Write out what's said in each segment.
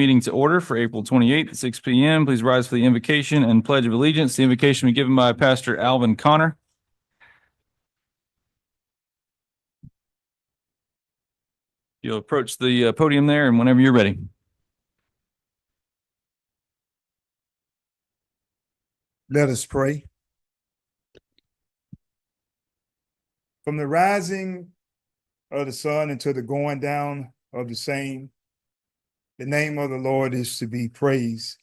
Meeting to order for April 28th at 6 p.m. Please rise for the invocation and pledge of allegiance. The invocation will be given by Pastor Alvin Connor. You'll approach the podium there, and whenever you're ready. Let us pray. From the rising of the sun until the going down of the same, the name of the Lord is to be praised.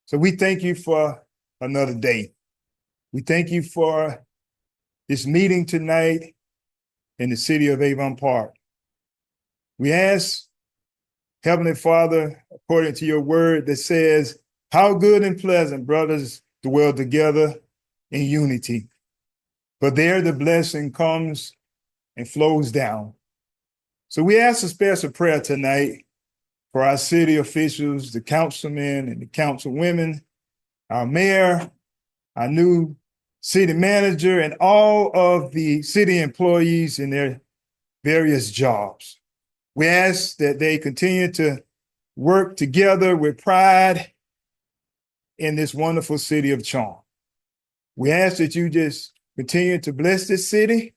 So we thank you for another day. We thank you for this meeting tonight in the city of Avon Park. We ask, Heavenly Father, according to your word that says, how good and pleasant brothers dwell together in unity. For there the blessing comes and flows down. So we ask a special prayer tonight for our city officials, the councilmen and the councilwomen, our mayor, our new city manager, and all of the city employees in their various jobs. We ask that they continue to work together with pride in this wonderful city of Charm. We ask that you just continue to bless this city,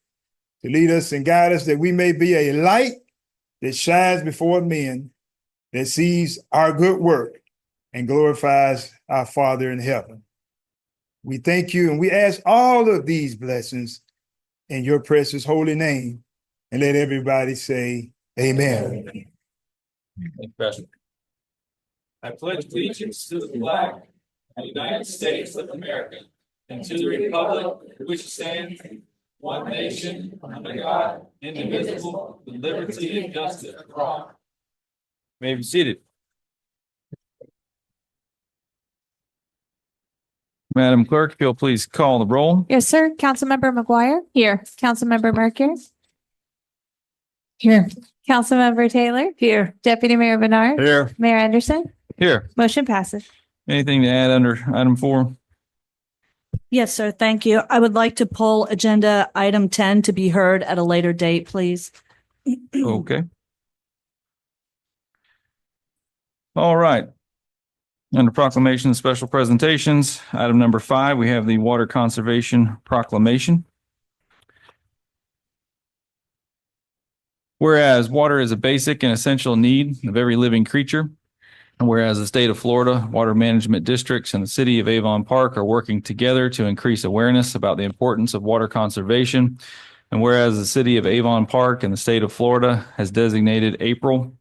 to lead us and guide us, that we may be a light that shines before men, that sees our good work and glorifies our Father in heaven. We thank you and we ask all of these blessings in your precious holy name. And let everybody say, amen. Thank you, Pastor. I pledge allegiance to the flag of the United States of America and to the republic which stands one nation under God, indivisible, with liberty and justice for all. May be seated. Madam Clerk, if you'll please call the roll. Yes, sir. Councilmember McGuire. Here. Councilmember Merker. Here. Councilmember Taylor. Here. Deputy Mayor Bernard. Here. Mayor Anderson. Here. Motion passes. Anything to add under item 4? Yes, sir. Thank you. I would like to pull agenda item 10 to be heard at a later date, please. Okay. All right. Under proclamations, special presentations, item number 5, we have the Water Conservation Proclamation. Whereas water is a basic and essential need of every living creature, and whereas the state of Florida, water management districts, and the city of Avon Park are working together to increase awareness about the importance of water conservation, and whereas the city of Avon Park and the state of Florida has designated April,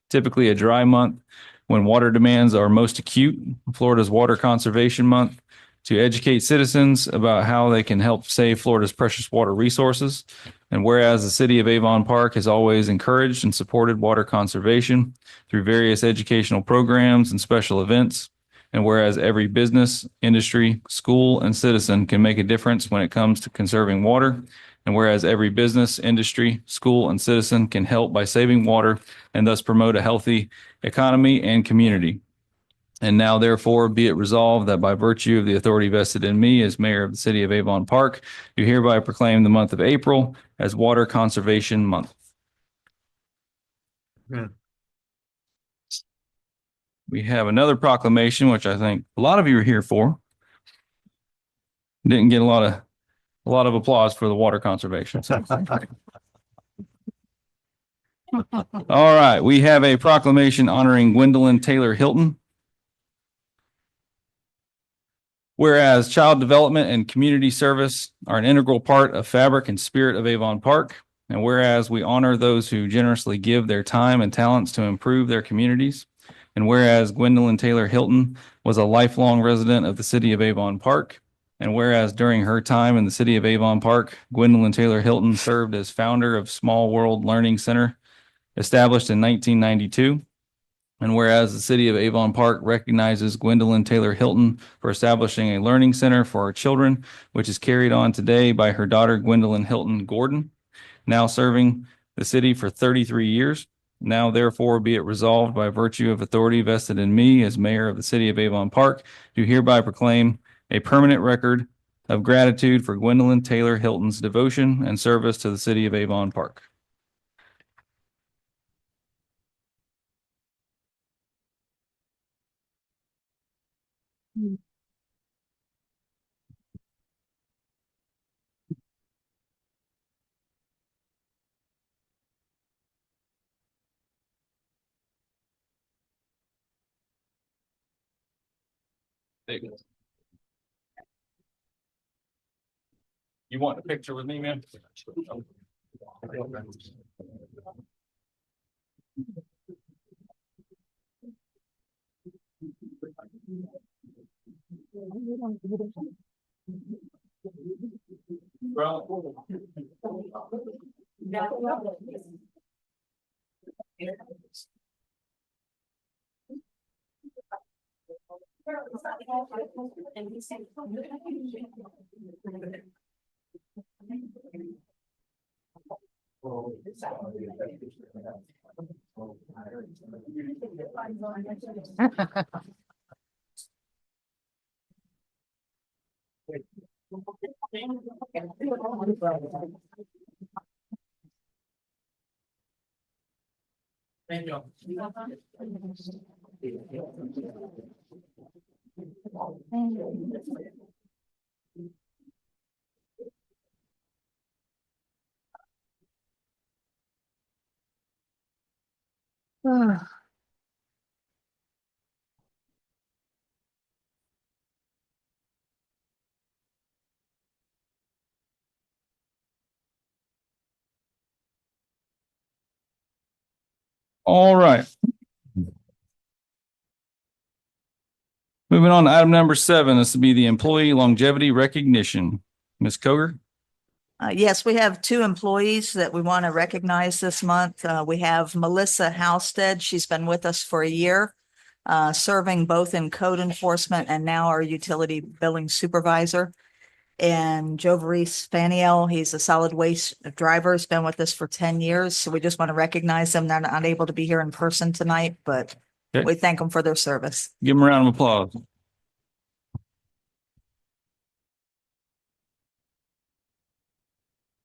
typically a dry month, when water demands are most acute, Florida's Water Conservation Month, to educate citizens about how they can help save Florida's precious water resources. And whereas the city of Avon Park has always encouraged and supported water conservation through various educational programs and special events, and whereas every business, industry, school, and citizen can make a difference when it comes to conserving water, and whereas every business, industry, school, and citizen can help by saving water and thus promote a healthy economy and community. And now, therefore, be it resolved that by virtue of the authority vested in me as mayor of the city of Avon Park, do hereby proclaim the month of April as Water Conservation Month. Amen. We have another proclamation, which I think a lot of you are here for. Didn't get a lot of applause for the water conservation. So. All right, we have a proclamation honoring Gwendolyn Taylor Hilton. Whereas child development and community service are an integral part of fabric and spirit of Avon Park, and whereas we honor those who generously give their time and talents to improve their communities, and whereas Gwendolyn Taylor Hilton was a lifelong resident of the city of Avon Park, and whereas during her time in the city of Avon Park, Gwendolyn Taylor Hilton served as founder of Small World Learning Center, established in 1992. And whereas the city of Avon Park recognizes Gwendolyn Taylor Hilton for establishing a learning center for our children, which is carried on today by her daughter, Gwendolyn Hilton Gordon, now serving the city for 33 years. Now, therefore, be it resolved by virtue of authority vested in me as mayor of the city of Avon Park, do hereby proclaim a permanent record of gratitude for Gwendolyn Taylor Hilton's devotion and service to the city of Avon Park. There you go. You want a picture with me, man? Thank you. All right. Moving on to item number 7, this will be the employee longevity recognition. Ms. Koger? Yes, we have 2 employees that we want to recognize this month. We have Melissa Halstead. She's been with us for a year, serving both in code enforcement and now our utility billing supervisor. And Joe Varice Faniel, he's a solid waste driver, has been with us for 10 years. So we just want to recognize them. They're not able to be here in person tonight, but Okay. we thank them for their service. Give them a round of applause.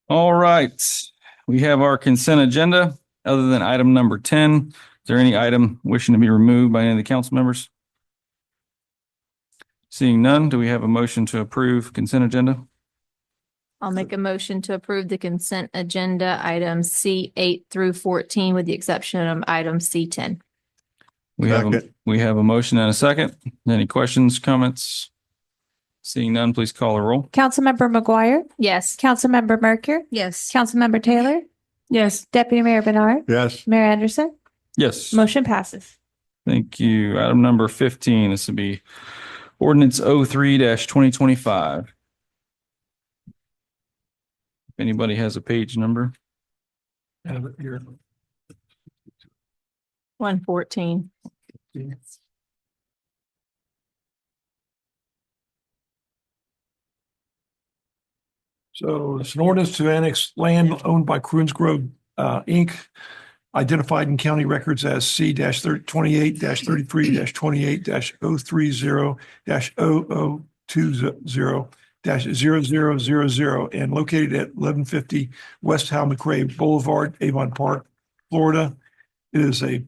All right. We have our consent agenda. Other than item number 10, is there any item wishing to be removed by any of the council members? Seeing none, do we have a motion to approve consent agenda? I'll make a motion to approve the consent agenda items C8 through 14 with the exception of item C10. We have a motion and a second. Any questions, comments? Seeing none, please call a roll. Councilmember McGuire? Yes. Councilmember Mercure? Yes. Councilmember Taylor? Yes. Deputy Mayor Bernard? Yes. Mayor Anderson? Yes. Motion passes. Thank you. Item number 15, this will be ordinance 03-2025. If anybody has a page number. Have it here. 114. So it's an ordinance to annex land owned by Croons Grove, Inc., identified in county records as C-28-33-28-030-0020 and located at 1150 West Hal McRae Boulevard, Avon Park, Florida. It is a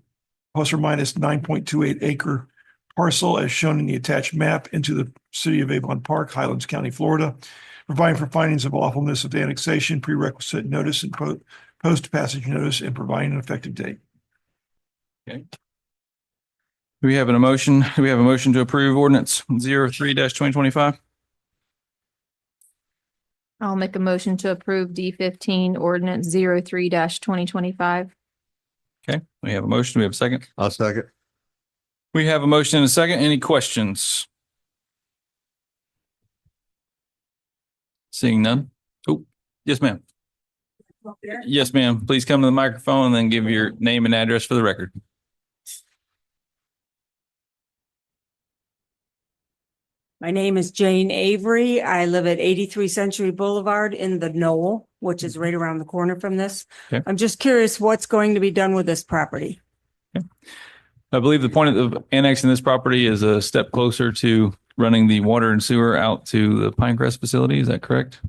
plus or minus 9.28 acre parcel as shown in the attached map into the city of Avon Park, Highlands County, Florida, providing for findings of lawfulness of the annexation, prerequisite notice and post passage notice, and providing an effective date. Okay. Do we have a motion? Do we have a motion to approve ordinance 03-2025? I'll make a motion to approve D15 ordinance 03-2025. Okay, we have a motion. Do we have a second? I'll second. We have a motion and a second. Any questions? Seeing none. Oh, yes, ma'am. Yes, ma'am. Please come to the microphone and then give your name and address for the record. My name is Jane Avery. I live at 83 Century Boulevard in the Knoll, which is right around the corner from this. Okay. I'm just curious what's going to be done with this property. I believe the point of annexing this property is a step closer to running the water and sewer out to the Pinecrest facility. Is that correct?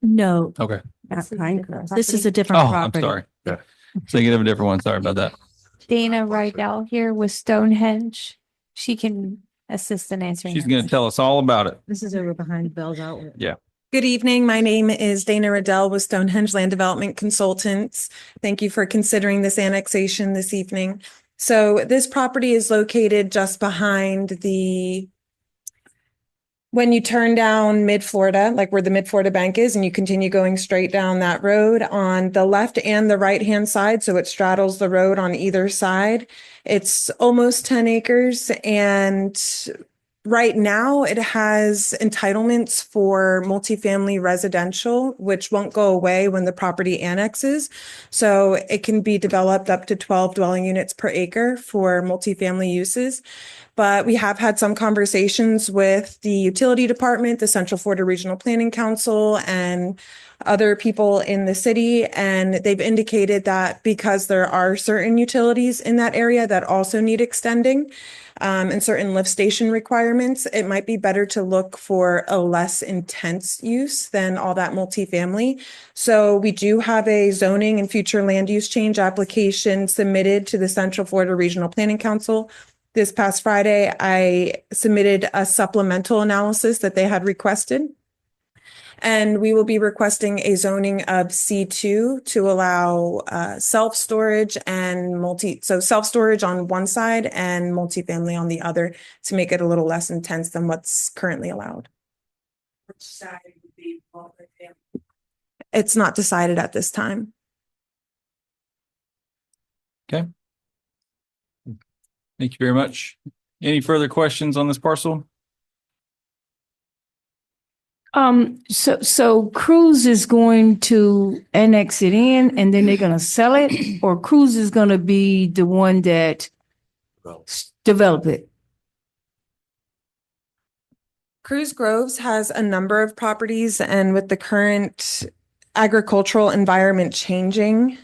No, Okay. Not Pinecrest. this is a different Oh, I'm property. sorry. Thinking of a different one. Sorry about that. Dana Rydell here with Stonehenge. She can assistant answering. She's going to tell us all about it. This is over behind Bell's Outlet. Yeah. Good evening. My name is Dana Riddell with Stonehenge Land Development Consultants. Thank you for considering this annexation this evening. So this property is located just behind when you turn down Mid-Florida, like where the Mid-Florida Bank is, and you continue going straight down that road on the left and the right-hand side. So it straddles the road on either side. It's almost 10 acres, and right now it has entitlements for multifamily residential, which won't go away when the property annexes. So it can be developed up to 12 dwelling units per acre for multifamily uses. But we have had some conversations with the utility department, the Central Florida Regional Planning Council, and other people in the city. And they've indicated that because there are certain utilities in that area that also need extending, and certain lift station requirements, it might be better to look for a less intense use than all that multifamily. So we do have a zoning and future land use change application submitted to the Central Florida Regional Planning Council. This past Friday, I submitted a supplemental analysis that they had requested. And we will be requesting a zoning of C2 to allow self-storage and self-storage on one side and multifamily on the other to make it a little less intense than what's currently allowed. Which side would be multifamily? It's not decided at this time. Okay. Thank you very much. Any further questions on this parcel? So Cruz is going to annex it in and then they're gonna sell it, or Cruz is gonna be the one that develop it? Cruz Groves has a number of properties, and with the current agricultural environment changing,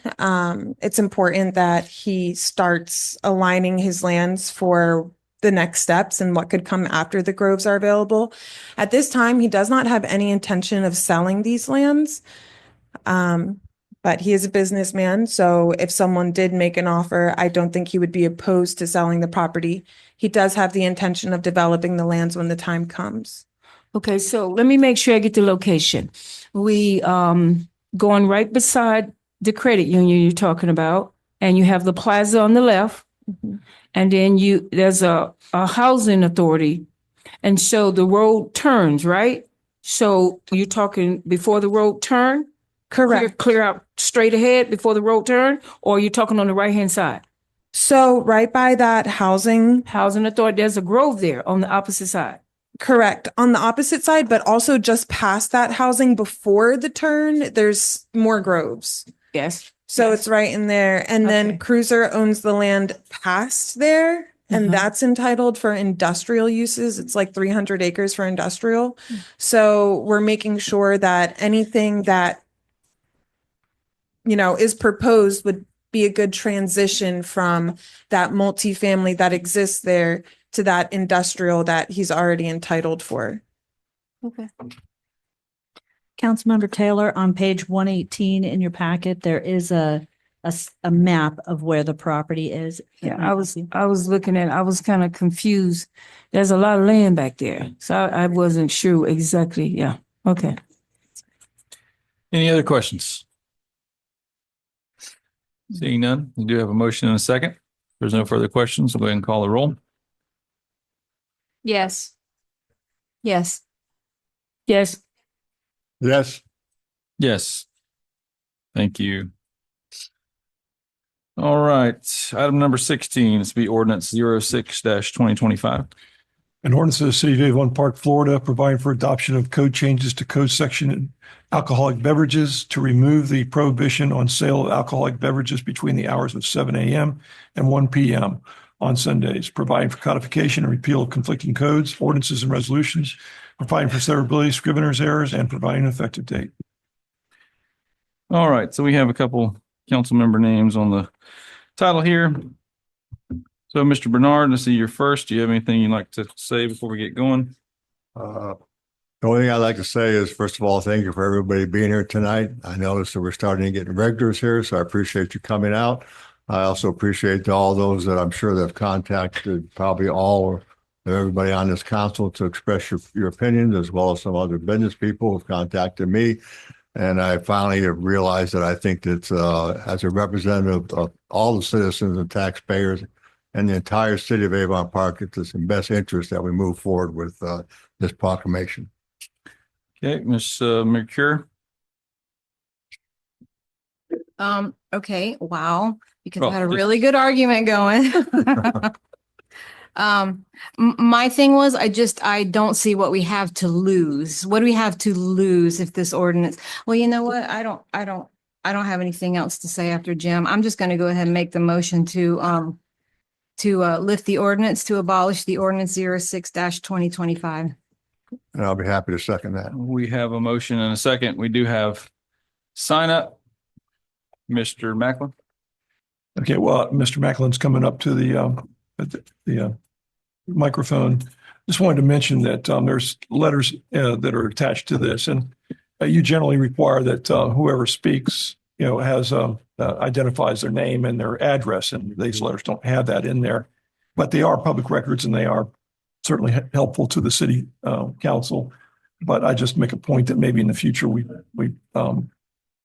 it's important that he starts aligning his lands for the next steps and what could come after the groves are available. At this time, he does not have any intention of selling these lands. But he is a businessman, so if someone did make an offer, I don't think he would be opposed to selling the property. He does have the intention of developing the lands when the time comes. Okay, so let me make sure I get the location. We going right beside the credit union you're talking about, and you have the plaza on the left, and then there's a housing authority, and so the road turns, right? So you're talking before the road turn? Correct. Clear out straight ahead before the road turn, or you're talking on the right-hand side? So right by that housing, Housing authority, there's a grove there on the opposite side. correct, on the opposite side, but also just past that housing before the turn, there's more groves. Yes. So Yes. it's right in there. And then Okay. Cruiser owns the land past there, and Mhm. that's entitled for industrial uses. It's like 300 acres for industrial. So we're making sure that anything that, is proposed would be a good transition from that multifamily that exists there to that industrial that he's already entitled for. Okay. Councilmember Taylor, on page 118 in your packet, there is a map of where the property is. Yeah, I was looking at, I was kind of confused. There's a lot of land back there, so I wasn't sure exactly. Yeah, okay. Any other questions? Seeing none, we do have a motion and a second. If there's no further questions, we'll go ahead and call the roll. Yes. Yes. Yes. Yes. Yes. Thank you. All right, item number 16, this will be ordinance 06-2025. An ordinance of the City of Avon Park, Florida, providing for adoption of code changes to code section alcoholic beverages to remove the prohibition on sale of alcoholic beverages between the hours of 7 a.m. and 1 p.m. on Sundays, providing for codification and repeal of conflicting codes, ordinances, and resolutions, providing for severability, scrivener's errors, and providing an effective date. All right, so we have a couple council member names on the title here. So Mr. Bernard, I see you're first. Do you have anything you'd like to say before we get going? The only thing I'd like to say is, first of all, thank you for everybody being here tonight. I noticed that we're starting to get regulars here, so I appreciate you coming out. I also appreciate all those that I'm sure that have contacted, probably all of everybody on this council to express your opinions, as well as some other business people who've contacted me. And I finally have realized that I think that as a representative of all the citizens and taxpayers and the entire city of Avon Park, it's in best interest that we move forward with this proclamation. Okay, Ms. Mercure. Okay, wow, because Well, I had a just- really good argument going. My thing was, I don't see what we have to lose. What do we have to lose if this ordinance? Well, you know what? I don't have anything else to say after Jim. I'm just gonna go ahead and make the motion to lift the ordinance, to abolish the ordinance 06-2025. And I'll be happy to second that. We have a motion and a second. We do have sign up. Mr. Macklin. Okay, well, Mr. Macklin's coming up to the microphone. Just wanted to mention that there's letters that are attached to this, and you generally require that whoever speaks, has identifies their name and their address, and these letters don't have that in there, but they are public records and they are certainly helpful to the city council. But I just make a point that maybe in the future we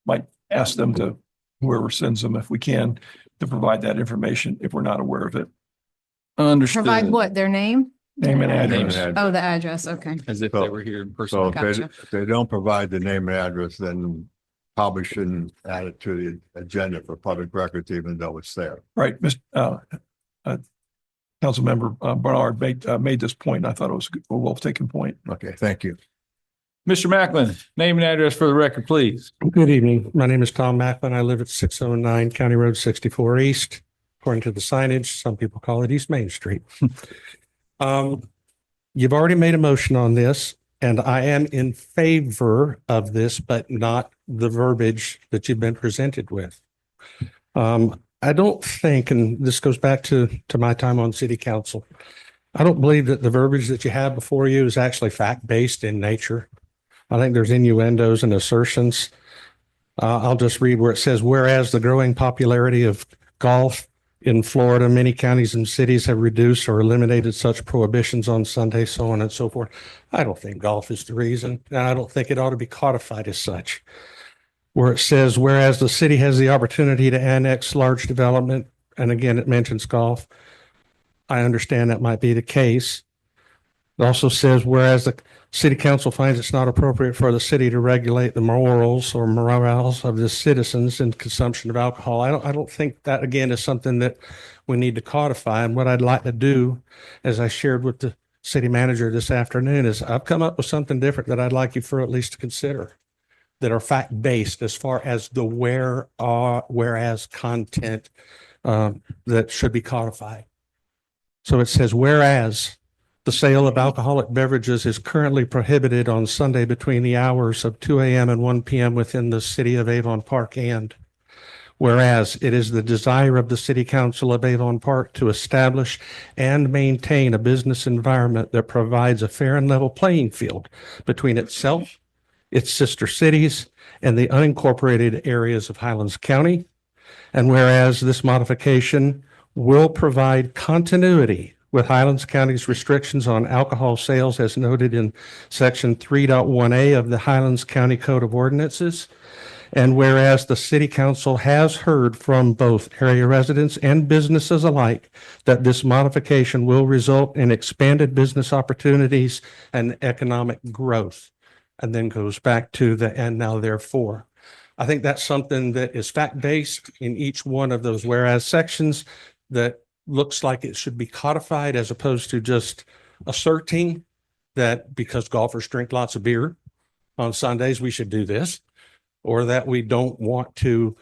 might ask them to, whoever sends them, if we can, to provide that information if we're not aware of it. Understood. Provide what, their name? Name and Name and address. address. Oh, the address, okay. As if they were here in person. So Gotcha. if they don't provide the name and address, then probably shouldn't add it to the agenda for public records, even though it's there. Right, Councilmember Bernard made this point. I thought it was a well-taken point. Okay, thank you. Mr. Macklin, name and address for the record, please. Good evening. My name is Tom Macklin. I live at 609 County Road 64 East. According to the signage, some people call it East Main Street. You've already made a motion on this, and I am in favor of this, but not the verbiage that you've been presented with. I don't think, and this goes back to my time on city council, I don't believe that the verbiage that you have before you is actually fact-based in nature. I think there's innuendos and assertions. I'll just read where it says, whereas the growing popularity of golf in Florida, many counties and cities have reduced or eliminated such prohibitions on Sunday, so on and so forth. I don't think golf is the reason, and I don't think it ought to be codified as such. Where it says, whereas the city has the opportunity to annex large development, and again, it mentions golf. I understand that might be the case. It also says, whereas the city council finds it's not appropriate for the city to regulate the morals or morals of the citizens in consumption of alcohol. I don't think that, again, is something that we need to codify. And what I'd like to do, as I shared with the city manager this afternoon, is I've come up with something different that I'd like you for at least to consider, that are fact-based as far as the whereas content that should be codified. So it says, whereas the sale of alcoholic beverages is currently prohibited on Sunday between the hours of 2 a.m. and 1 p.m. within the city of Avon Park, and whereas it is the desire of the City Council of Avon Park to establish and maintain a business environment that provides a fair and level playing field between itself, its sister cities, and the unincorporated areas of Highlands County. And whereas this modification will provide continuity with Highlands County's restrictions on alcohol sales as noted in section 3.1A of the Highlands County Code of Ordinances. And whereas the city council has heard from both area residents and businesses alike that this modification will result in expanded business opportunities and economic growth. And then goes back to the and now therefore. I think that's something that is fact-based in each one of those whereas sections that looks like it should be codified, as opposed to just asserting that because golfers drink lots of beer on Sundays, we should do this, or that we don't want to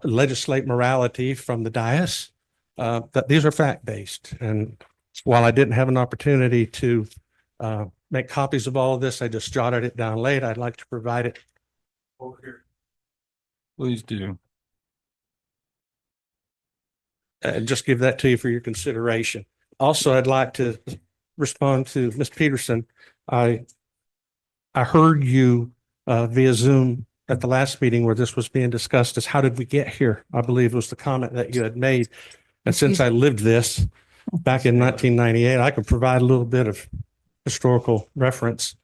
legislate morality from the dais. That these are fact-based. And while I didn't have an opportunity to make copies of all of this, I just jotted it down late. I'd like to provide it over here. Please do. And just give that to you for your consideration. Also, I'd like to respond to Ms. Peterson. I heard you via Zoom at the last meeting where this was being discussed, is how did we get here? I believe was the comment that you had made. And since I lived this, back in 1998. I could provide a little bit of historical reference.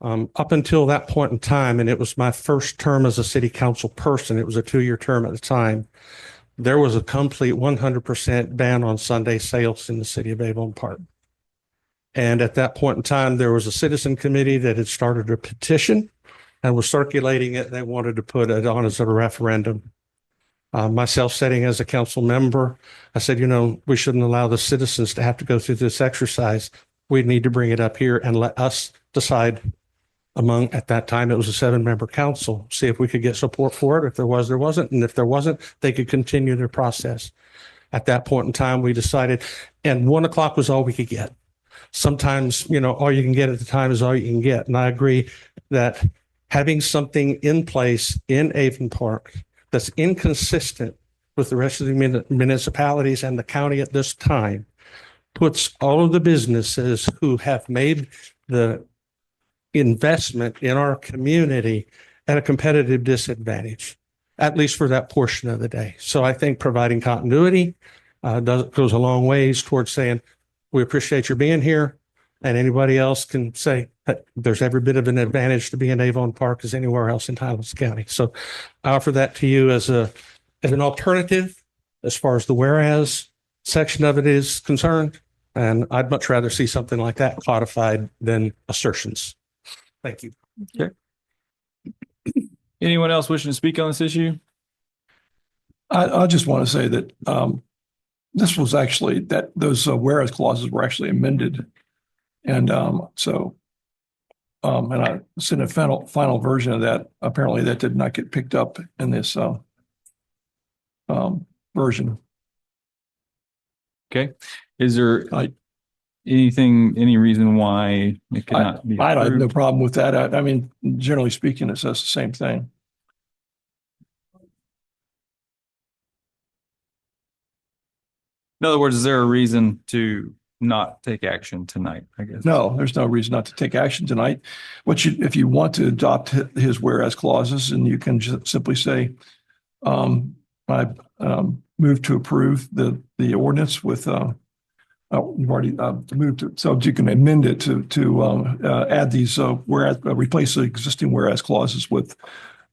Up until that point in time, and it was my first term as a city council person, it was a 2-year term at the time, there was a complete 100% ban on Sunday sales in the city of Avon Park. And at that point in time, there was a citizen committee that had started a petition and was circulating it. They wanted to put it on as a referendum. Myself sitting as a council member, I said, we shouldn't allow the citizens to have to go through this exercise. We need to bring it up here and let us decide at that time, it was a 7-member council, see if we could get support for it. If there was, there wasn't. And if there wasn't, they could continue their process. At that point in time, we decided, and 1 o'clock was all we could get. Sometimes, all you can get at the time is all you can get. And I agree that having something in place in Avon Park that's inconsistent with the rest of the municipalities and the county at this time puts all of the businesses who have made the investment in our community at a competitive disadvantage, at least for that portion of the day. So I think providing continuity goes a long ways towards saying, we appreciate your being here. And anybody else can say that there's every bit of an advantage to be in Avon Park as anywhere else in Highlands County. So I offer that to you as an alternative as far as the whereas section of it is concerned. And I'd much rather see something like that codified than assertions. Thank you. Okay. Anyone else wishing to speak on this issue? I just want to say that this was actually those whereas clauses were actually amended. And and I sent a final version of that. Apparently that did not get picked up in this version. Okay. Is there any reason why it could not be I have no approved? problem with that. I mean, generally speaking, it says the same thing. In other words, is there a reason to not take action tonight, I guess? No, there's no reason not to take action tonight. If you want to adopt his whereas clauses, and you can just simply say, I move to approve the ordinance with you've already moved to, so you can amend it to add these whereas, replace the existing whereas clauses with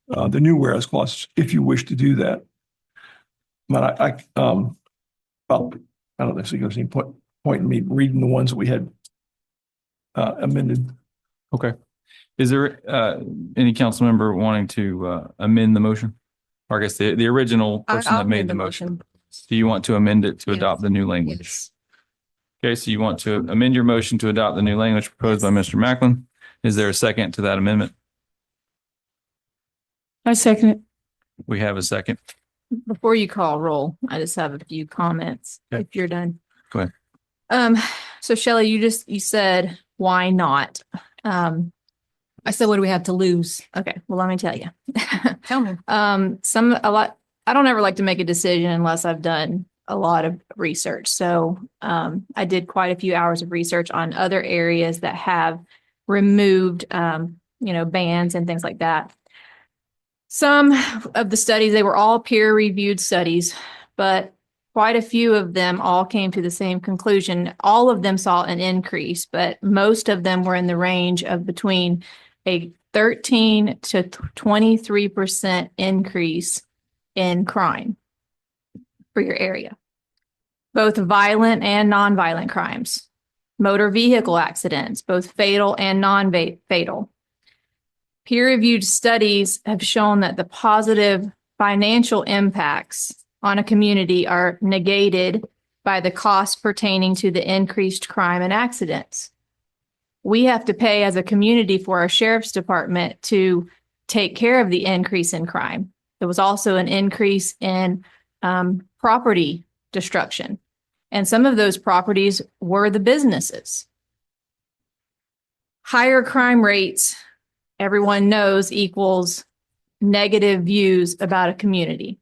the new whereas clauses, if you wish to do that. But I don't think there's any point in me reading the ones that we had amended. Okay. Is there any council member wanting to amend the motion? Or I guess the original person I'll that made amend the the motion. Do you want to amend it to Yes. adopt the new language? Yes. Okay, so you want to amend your motion to adopt the new language proposed by Mr. Macklin. Is there a second to that amendment? I second it. We have a second. Before you call roll, I just have a few comments, Okay. if you're done. Go ahead. So Shelley, you said, why not? I said, what do we have to lose? Okay, well, let me tell you. Tell me. I don't ever like to make a decision unless I've done a lot of research. So I did quite a few hours of research on other areas that have removed, bans and things like that. Some of the studies, they were all peer-reviewed studies, but quite a few of them all came to the same conclusion. All of them saw an increase, but most of them were in the range of between a 13 to 23% increase in crime for your area, both violent and nonviolent crimes, motor vehicle accidents, both fatal and non-fatal. Peer-reviewed studies have shown that the positive financial impacts on a community are negated by the costs pertaining to the increased crime and accidents. We have to pay as a community for our sheriff's department to take care of the increase in crime. There was also an increase in property destruction. And some of those properties were the businesses. Higher crime rates, everyone knows, equals negative views about a community.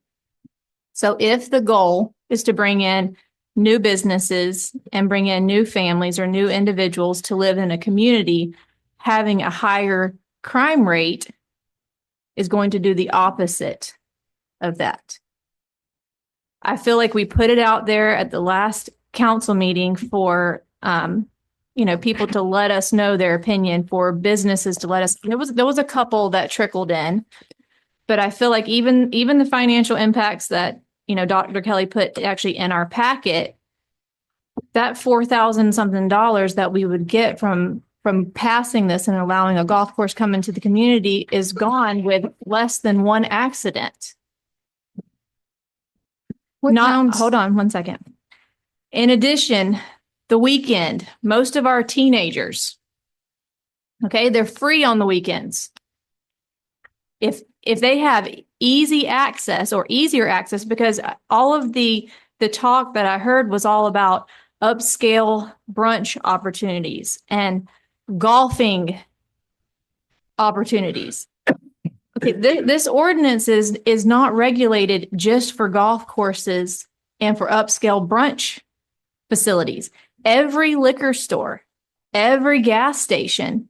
So if the goal is to bring in new businesses and bring in new families or new individuals to live in a community, having a higher crime rate is going to do the opposite of that. I feel like we put it out there at the last council meeting for, people to let us know their opinion, for businesses to let us, there was a couple that trickled in. But I feel like even the financial impacts that, Dr. Kelly put actually in our packet, that 4,000 something dollars that we would get from passing this and allowing a golf course come into the community is gone with less than one accident. Hold on one second. In addition, the weekend, most of our teenagers, okay, they're free on the weekends. If they have easy access or easier access, because all of the talk that I heard was all about upscale brunch opportunities and golfing opportunities. Okay, this ordinance is not regulated just for golf courses and for upscale brunch facilities. Every liquor store, every gas station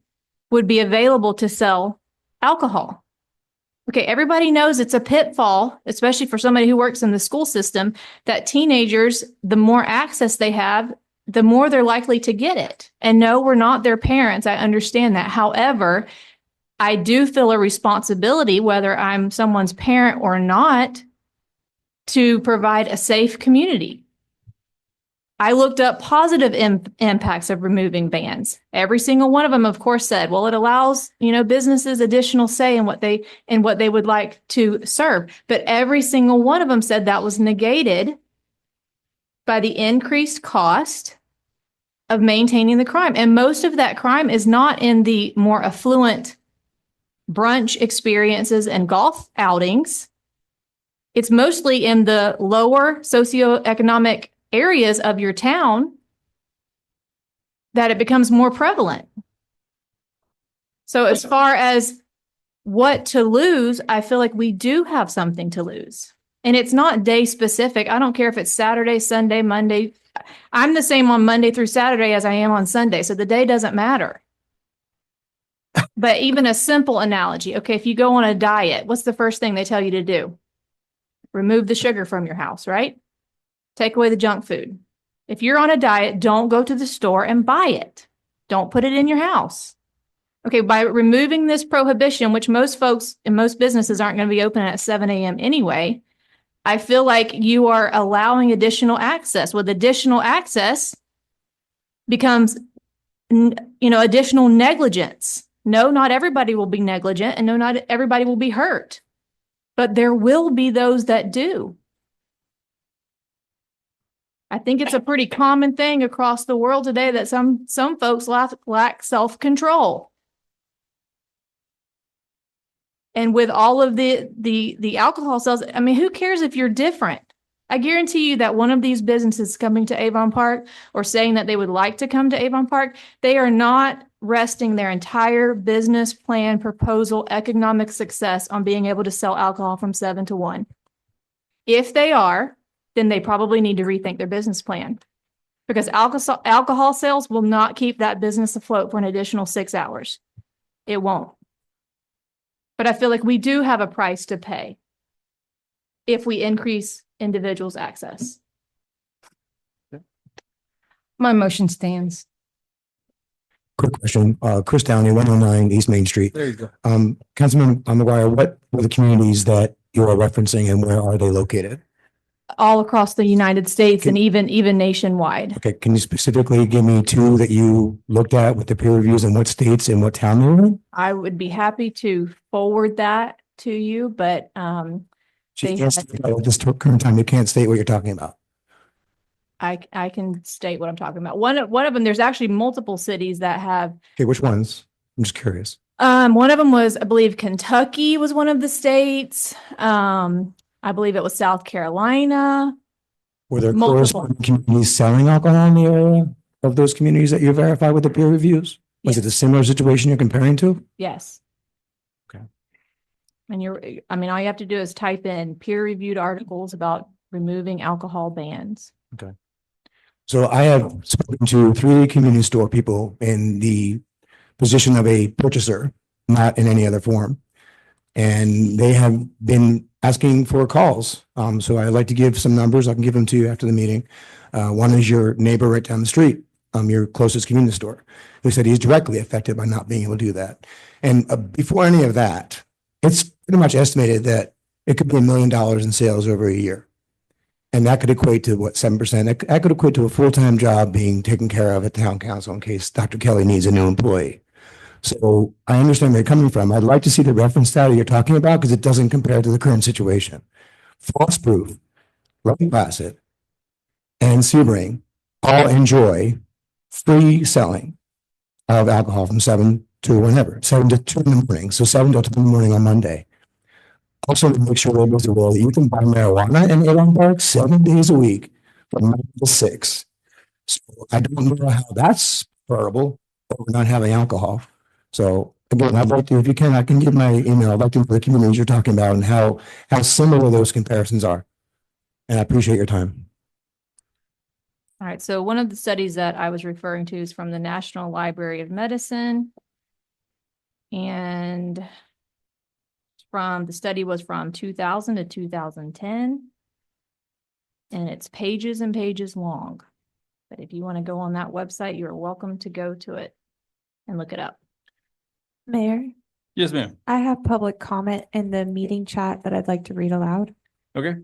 would be available to sell alcohol. Okay, everybody knows it's a pitfall, especially for somebody who works in the school system, that teenagers, the more access they have, the more they're likely to get it. And no, we're not their parents. I understand that. However, I do feel a responsibility, whether I'm someone's parent or not, to provide a safe community. I looked up positive impacts of removing bans. Every single one of them, of course, said, well, it allows, businesses additional say in what they would like to serve. But every single one of them said that was negated by the increased cost of maintaining the crime. And most of that crime is not in the more affluent brunch experiences and golf outings. It's mostly in the lower socioeconomic areas of your town that it becomes more prevalent. So as far as what to lose, I feel like we do have something to lose. And it's not day specific. I don't care if it's Saturday, Sunday, Monday. I'm the same on Monday through Saturday as I am on Sunday. So the day doesn't matter. But even a simple analogy. Okay, if you go on a diet, what's the first thing they tell you to do? Remove the sugar from your house, right? Take away the junk food. If you're on a diet, don't go to the store and buy it. Don't put it in your house. Okay, by removing this prohibition, which most folks and most businesses aren't going to be open at 7 a.m. anyway, I feel like you are allowing additional access. With additional access becomes, additional negligence. No, not everybody will be negligent, and no, not everybody will be hurt. But there will be those that do. I think it's a pretty common thing across the world today that some folks lack self-control. And with all of the alcohol sales, I mean, who cares if you're different? I guarantee you that one of these businesses coming to Avon Park or saying that they would like to come to Avon Park, they are not resting their entire business plan, proposal, economic success on being able to sell alcohol from 7 to 1. If they are, then they probably need to rethink their business plan, because alcohol sales will not keep that business afloat for an additional 6 hours. It won't. But I feel like we do have a price to pay if we increase individuals' access. My motion stands. Quick question, Chris Downey, 109 East Main Street. There you go. Councilman McGuire, what were the communities that you are referencing and where are they located? All across the United States and even nationwide. Okay, can you specifically give me 2 that you looked at with the peer reviews and what states and what town they were in? I would be happy to forward that to you, but At this current time, you can't state what you're talking about. I can state what I'm talking about. One of them, there's actually multiple cities that have. Okay, which ones? I'm just curious. One of them was, I believe, Kentucky was one of the states. I believe it was South Carolina. Were there Multiple. corresponding communities selling alcohol in the area of those communities that you verified with the peer reviews? Was it a similar situation you're comparing to? Yes. Okay. And all you have to do is type in peer-reviewed articles about removing alcohol bans. Okay. So I have spoken to 3 community store people in the position of a purchaser, not in any other form. and they have been asking for calls. So I'd like to give some numbers. I can give them to you after the meeting. One is your neighbor right down the street, your closest convenience store, who said he's directly affected by not being able to do that. And before any of that, it's pretty much estimated that it could be $1 million in sales over a year. And that could equate to what, 7%? That could equate to a full-time job being taken care of at town council in case Dr. Kelly needs a new employee. So I understand where you're coming from. I'd like to see the reference data you're talking about because it doesn't compare to the current situation. False Proof, Loving Placid, and Sebring all enjoy free selling of alcohol from 7 to whenever, 7 to 2 in the morning. So 7 to 2 in the morning on Monday. Also, to make sure everybody's aware that you can buy marijuana in Avon Park 7 days a week from 9 to 6. So I don't know how that's preferable over not having alcohol. So again, I'd like to, if you can, I can give my email. I'd like to know the communities you're talking about and how similar those comparisons are. And I appreciate your time. All right, so one of the studies that I was referring to is from the National Library of Medicine. And the study was from 2000 to 2010. And it's pages and pages long. But if you want to go on that website, you're welcome to go to it and look it up. Mayor? Yes, ma'am. I have public comment in the meeting chat that I'd like to read aloud. Okay.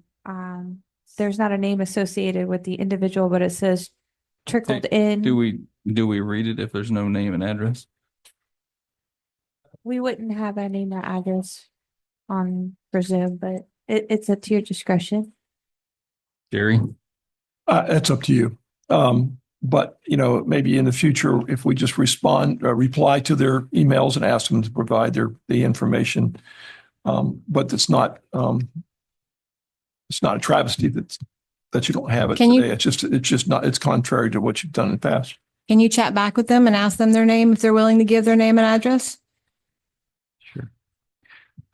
There's not a name associated with the individual, but it says trickled in. Do we read it if there's no name and address? We wouldn't have a name or address on Zoom, but it's up to your discretion. Gary? It's up to you. But, maybe in the future, if we just reply to their emails and ask them to provide the information. But it's not a travesty that you don't have it today. It's just not, it's contrary to what you've done in the past. Can you chat back with them and ask them their name if they're willing to give their name and address? Sure.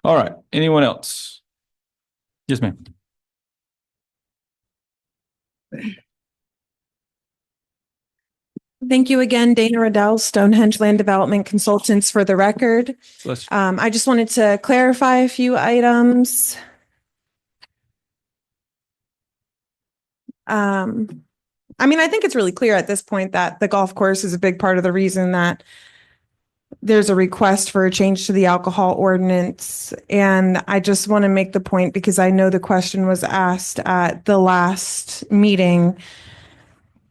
All right. Anyone else? Yes, ma'am. Thank you again, Dana Riddell, Stonehenge Land Development Consultants, for the record. I just wanted to clarify a few items. I think it's really clear at this point that the golf course is a big part of the reason that there's a request for a change to the alcohol ordinance. And I just want to make the point, because I know the question was asked at the last meeting,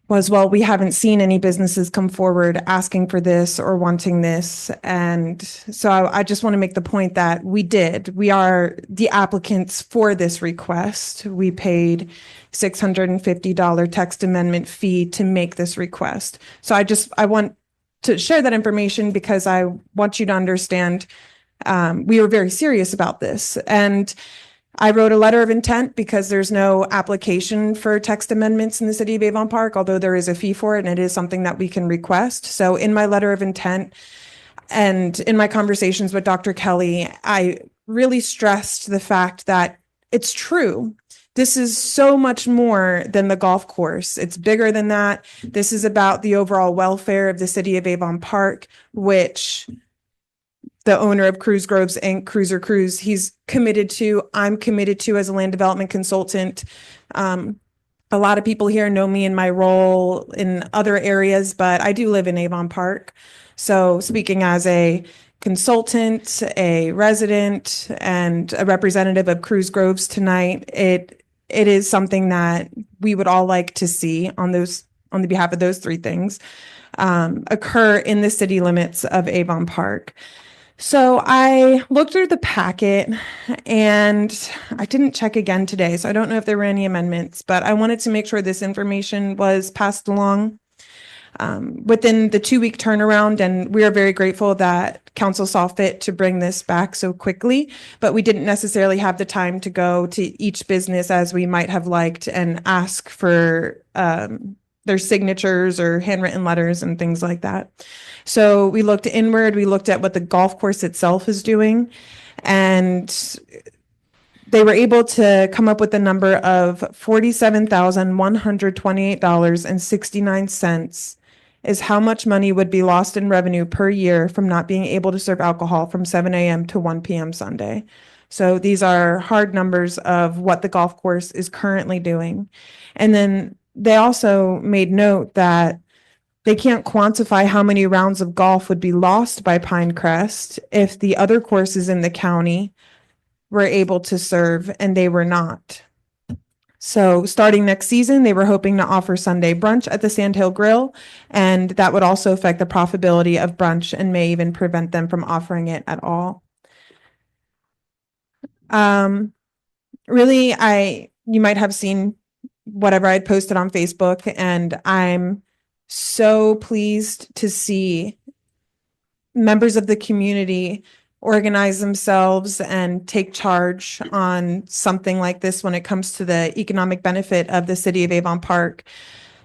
was, well, we haven't seen any businesses come forward asking for this or wanting this. And so I just want to make the point that we are the applicants for this request. We paid $650 text amendment fee to make this request. So I want to share that information because I want you to understand we were very serious about this. And I wrote a letter of intent because there's no application for text amendments in the city of Avon Park, although there is a fee for it and it is something that we can request. So in my letter of intent and in my conversations with Dr. Kelly, I really stressed the fact that it's true. This is so much more than the golf course. It's bigger than that. This is about the overall welfare of the city of Avon Park, which the owner of Cruise Groves Inc., Cruiser Cruise, he's committed to, I'm committed to as a land development consultant. A lot of people here know me in my role in other areas, but I do live in Avon Park. So speaking as a consultant, a resident, and a representative of Cruise Groves tonight, it is something that we would all like to see on the behalf of those three things occur in the city limits of Avon Park. So I looked through the packet and I didn't check again today, so I don't know if there were any amendments, but I wanted to make sure this information was passed along within the 2-week turnaround. And we are very grateful that council saw fit to bring this back so quickly, but we didn't necessarily have the time to go to each business as we might have liked and ask for their signatures or handwritten letters and things like that. So we looked inward, we looked at what the golf course itself is doing, and they were able to come up with a number of $47,128.69 is how much money would be lost in revenue per year from not being able to serve alcohol from 7 a.m. to 1 p.m. Sunday. So these are hard numbers of what the golf course is currently doing. And then they also made note that they can't quantify how many rounds of golf would be lost by Pinecrest if the other courses in the county were able to serve and they were not. So starting next season, they were hoping to offer Sunday brunch at the Sandhill Grill, and that would also affect the profitability of brunch and may even prevent them from offering it at all. Really, you might have seen whatever I'd posted on Facebook, and I'm so pleased to see members of the community organize themselves and take charge on something like this when it comes to the economic benefit of the city of Avon Park.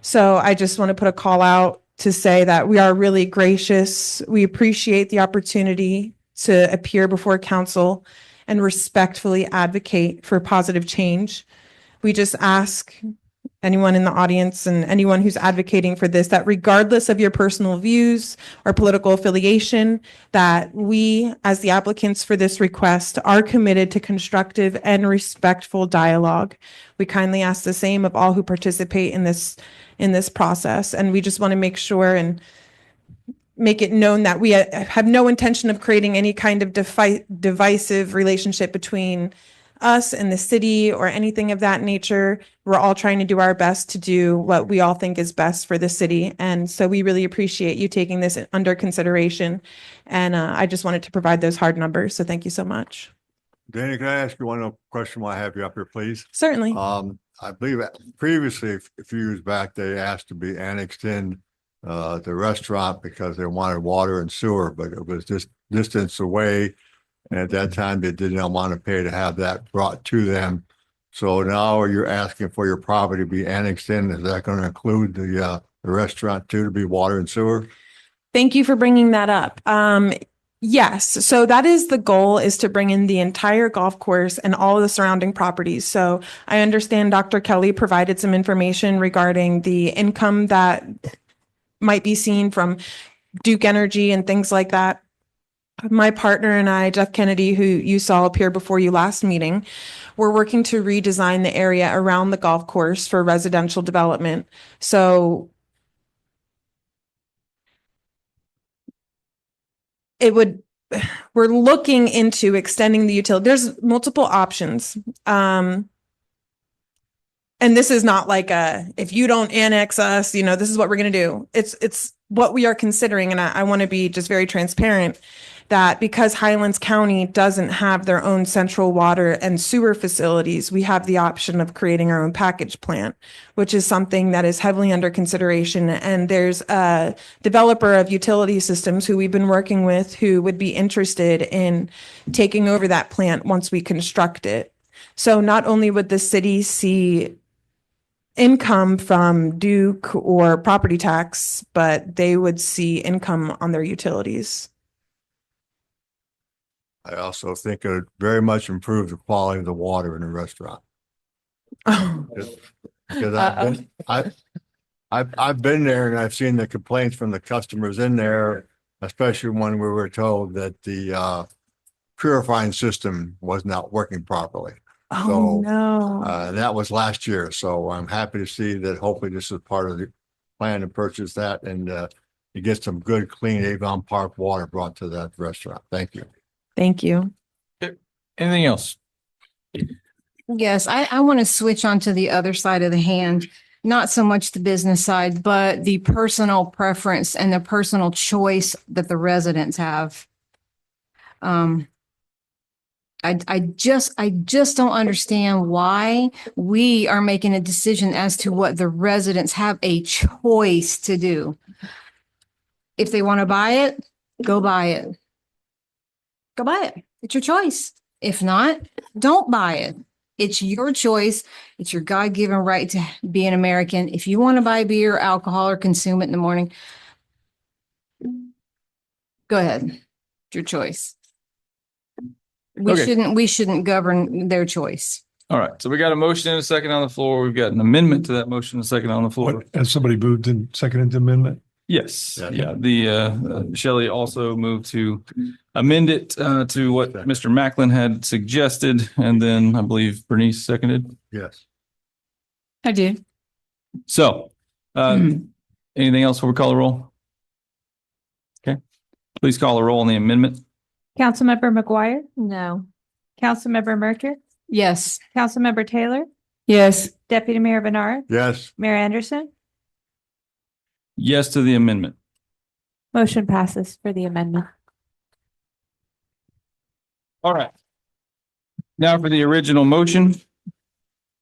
So I just want to put a call out to say that we are really gracious. We appreciate the opportunity to appear before council and respectfully advocate for positive change. We just ask anyone in the audience and anyone who's advocating for this, that regardless of your personal views or political affiliation, that we, as the applicants for this request, are committed to constructive and respectful dialogue. We kindly ask the same of all who participate in this process. And we just want to make sure and make it known that we have no intention of creating any kind of divisive relationship between us and the city or anything of that nature. We're all trying to do our best to do what we all think is best for the city. And so we really appreciate you taking this under consideration. And I just wanted to provide those hard numbers. So thank you so much. Danny, can I ask you one question while I have you up here, please? Certainly. I believe previously, a few years back, they asked to be annexed in the restaurant because they wanted water and sewer, but it was just distance away. And at that time, they did not want to pay to have that brought to them. So now you're asking for your property to be annexed in. Is that going to include the restaurant too, to be water and sewer? Thank you for bringing that up. Yes, so that is the goal, is to bring in the entire golf course and all of the surrounding properties. So I understand Dr. Kelly provided some information regarding the income that might be seen from Duke Energy and things like that. My partner and I, Jeff Kennedy, who you saw appear before you last meeting, we're working to redesign the area around the golf course for residential development. So we're looking into extending the utility. There's multiple options. And this is not like if you don't annex us, this is what we're going to do. It's what we are considering. And I want to be just very transparent that because Highlands County doesn't have their own central water and sewer facilities, we have the option of creating our own package plant, which is something that is heavily under consideration. And there's a developer of utility systems who we've been working with who would be interested in taking over that plant once we construct it. So not only would the city see income from Duke or property tax, but they would see income on their utilities. I also think it would very much improve the quality of the water in the restaurant. Because I've been there and I've seen the complaints from the customers in there, especially when we were told that the purifying system was not working properly. Oh, no. That was last year. So I'm happy to see that hopefully this is part of the plan to purchase that and you get some good, clean Avon Park water brought to that restaurant. Thank you. Thank you. Anything else? Yes, I want to switch on to the other side of the hand, not so much the business side, but the personal preference and the personal choice that the residents have. I just don't understand why we are making a decision as to what the residents have a choice to do. If they want to buy it, go buy it. Go buy it. It's your choice. If not, don't buy it. It's your choice. It's your God-given right to be an American. If you want to buy beer, alcohol, or consume it in the morning, go ahead. It's your choice. We shouldn't govern their choice. All right. So we got a motion and a second on the floor. We've got an amendment to that motion and a second on the floor. Has somebody moved and seconded the amendment? Yes, Yeah. yeah, Shelley also moved to amend it to what Mr. Macklin had suggested, and then I believe Bernice seconded. Yes. I did. So, anything else before we call the roll? Okay, please call the roll on the amendment. Councilmember McGuire, No. Councilmember Merker, Yes. Councilmember Taylor, Yes. Deputy Mayor Bernard, Yes. Mayor Anderson. Yes to the amendment. Motion passes for the amendment. All right. Now for the original motion,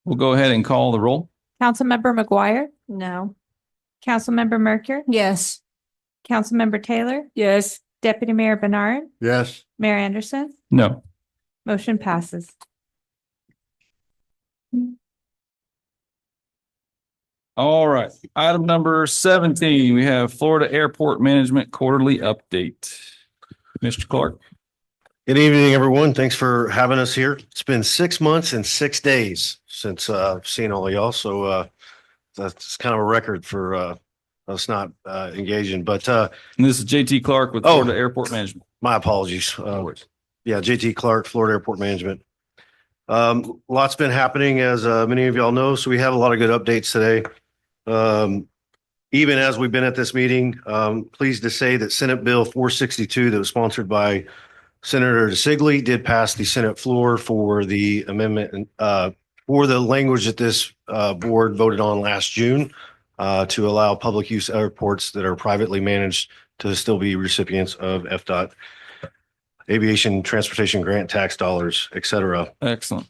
we'll go ahead and call the roll. Councilmember McGuire, No. Councilmember Merker, Yes. Councilmember Taylor, Yes. Deputy Mayor Bernard, Yes. Mayor Anderson. No. Motion passes. All right. Item number 17, we have Florida Airport Management Quarterly Update. Mr. Clark. Good evening, everyone. Thanks for having us here. It's been 6 months and 6 days since I've seen all of y'all. So that's kind of a record for us not engaging. But And this is JT Clark with Florida Airport Management. my apologies. Yeah, JT Clark, Florida Airport Management. Lots been happening, as many of y'all know. So we have a lot of good updates today. Even as we've been at this meeting, pleased to say that Senate Bill 462 that was sponsored by Senator DeSigley did pass the Senate floor for the amendment for the language that this board voted on last June to allow public use airports that are privately managed to still be recipients of FDOT aviation transportation grant tax dollars, et cetera. Excellent.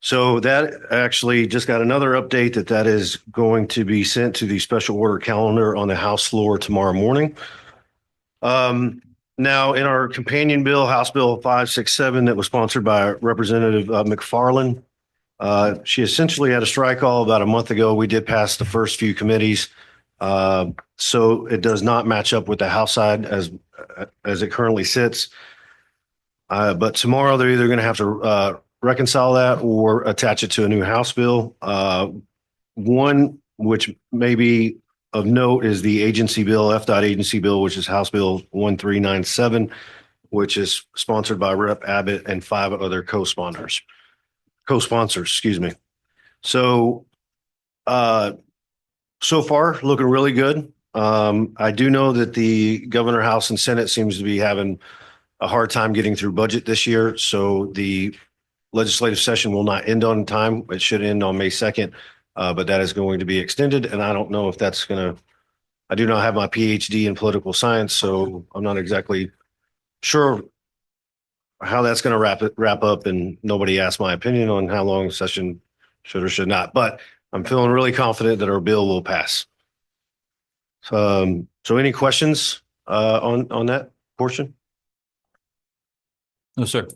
So that actually just got another update that is going to be sent to the special order calendar on the House floor tomorrow morning. Now, in our companion bill, House Bill 567, that was sponsored by Representative McFarland, she essentially had a strike all about a month ago. We did pass the first few committees. So it does not match up with the House side as it currently sits. But tomorrow they're either going to have to reconcile that or attach it to a new House bill. One which may be of note is the agency bill, FDOT agency bill, which is House Bill 1397, which is sponsored by Rep. Abbott and 5 other co-sponsors, excuse me. So, so far looking really good. I do know that the governor, House, and Senate seems to be having a hard time getting through budget this year. So the legislative session will not end on time. It should end on May 2nd, but that is going to be extended. And I don't know if that's going to, I do not have my PhD in political science, so I'm not exactly sure how that's going to wrap up. And nobody asked my opinion on how long the session should or should not, but I'm feeling really confident that our bill will pass. So any questions on that portion? No, sir.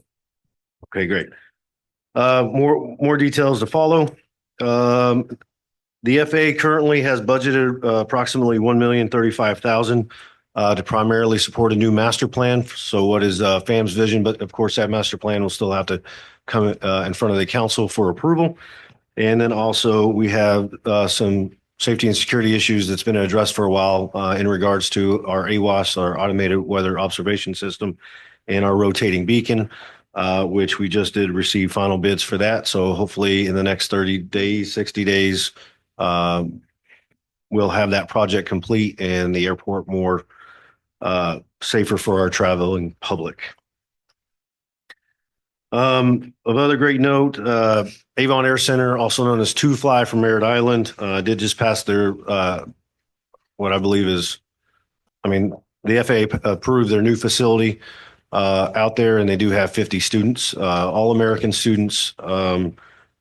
Okay, great. More details to follow. The FAA currently has budgeted approximately $1,035,000 to primarily support a new master plan. So what is FAM's vision? But of course, that master plan will still have to come in front of the council for approval. And then also we have some safety and security issues that's been addressed for a while in regards to our AWOS, our automated weather observation system, and our rotating beacon, which we just did receive final bids for that. So hopefully in the next 30 days, 60 days, we'll have that project complete and the airport more safer for our traveling public. Of other great note, Avon Air Center, also known as Two Fly from Merritt Island, did just pass their, what I believe is, the FAA approved their new facility out there, and they do have 50 students, all American students that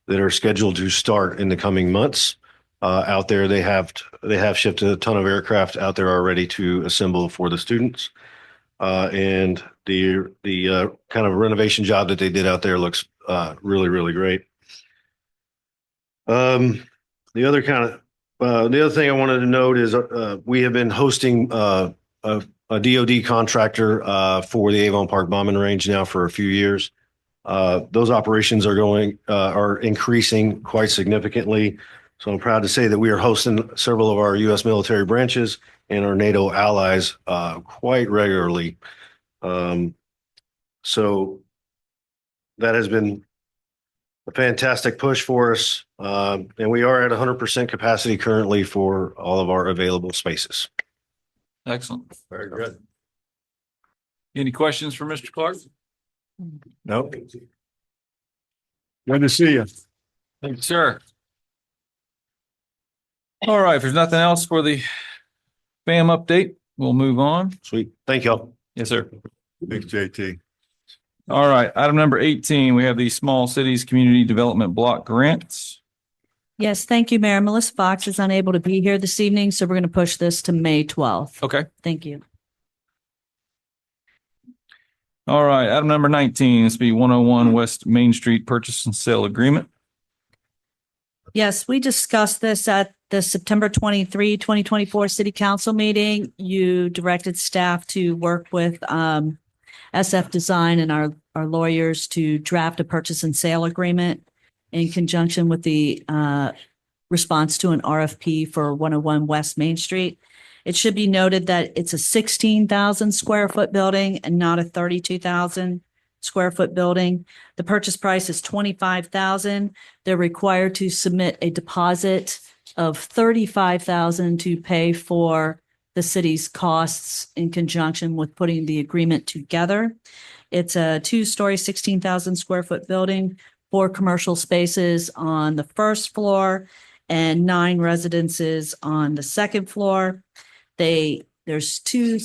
are scheduled to start in the coming months. Out there, they have shipped a ton of aircraft out there already to assemble for the students. And the kind of renovation job that they did out there looks really, really great. The other thing I wanted to note is we have been hosting a DoD contractor for the Avon Park bombing range now for a few years. Those operations are increasing quite significantly. So I'm proud to say that we are hosting several of our U.S. military branches and our NATO allies quite regularly. So that has been a fantastic push for us. And we are at 100% capacity currently for all of our available spaces. Excellent. Very good. Any questions for Mr. Clark? Nope. Good to see you. Thank you, sir. All right, if there's nothing else for the FAM update, we'll move on. Sweet. Thank y'all. Yes, sir. Thanks, JT. All right, item number 18, we have the Small Cities Community Development Block Grants. Yes, thank you, Mayor. Melissa Fox is unable to be here this evening, so we're going to push this to May 12th. Okay. Thank you. All right, item number 19, this will be 101 West Main Street Purchase and Sale Agreement. Yes, we discussed this at the September 23, 2024 City Council meeting. You directed staff to work with SF Design and our lawyers to draft a purchase and sale agreement in conjunction with the response to an RFP for 101 West Main Street. It should be noted that it's a 16,000 square foot building and not a 32,000 square foot building. The purchase price is 25,000. They're required to submit a deposit of 35,000 to pay for the city's costs in conjunction with putting the agreement together. It's a 2-story, 16,000 square foot building, 4 commercial spaces on the first floor and 9 residences on the second floor. There's 2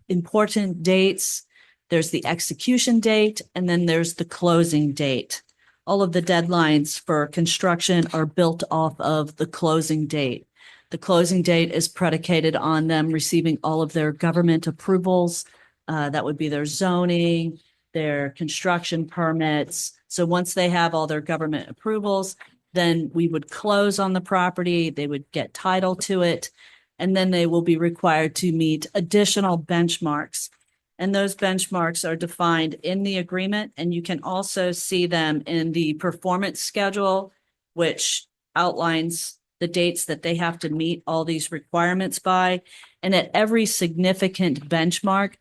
important dates. There's the execution date, and then there's the closing date. All of the deadlines for construction are built off of the closing date. The closing date is predicated on them receiving all of their government approvals. That would be their zoning, their construction permits. So once they have all their government approvals, then we would close on the property. They would get title to it, and then they will be required to meet additional benchmarks. And those benchmarks are defined in the agreement, and you can also see them in the performance schedule, which outlines the dates that they have to meet all these requirements by. And at every significant benchmark,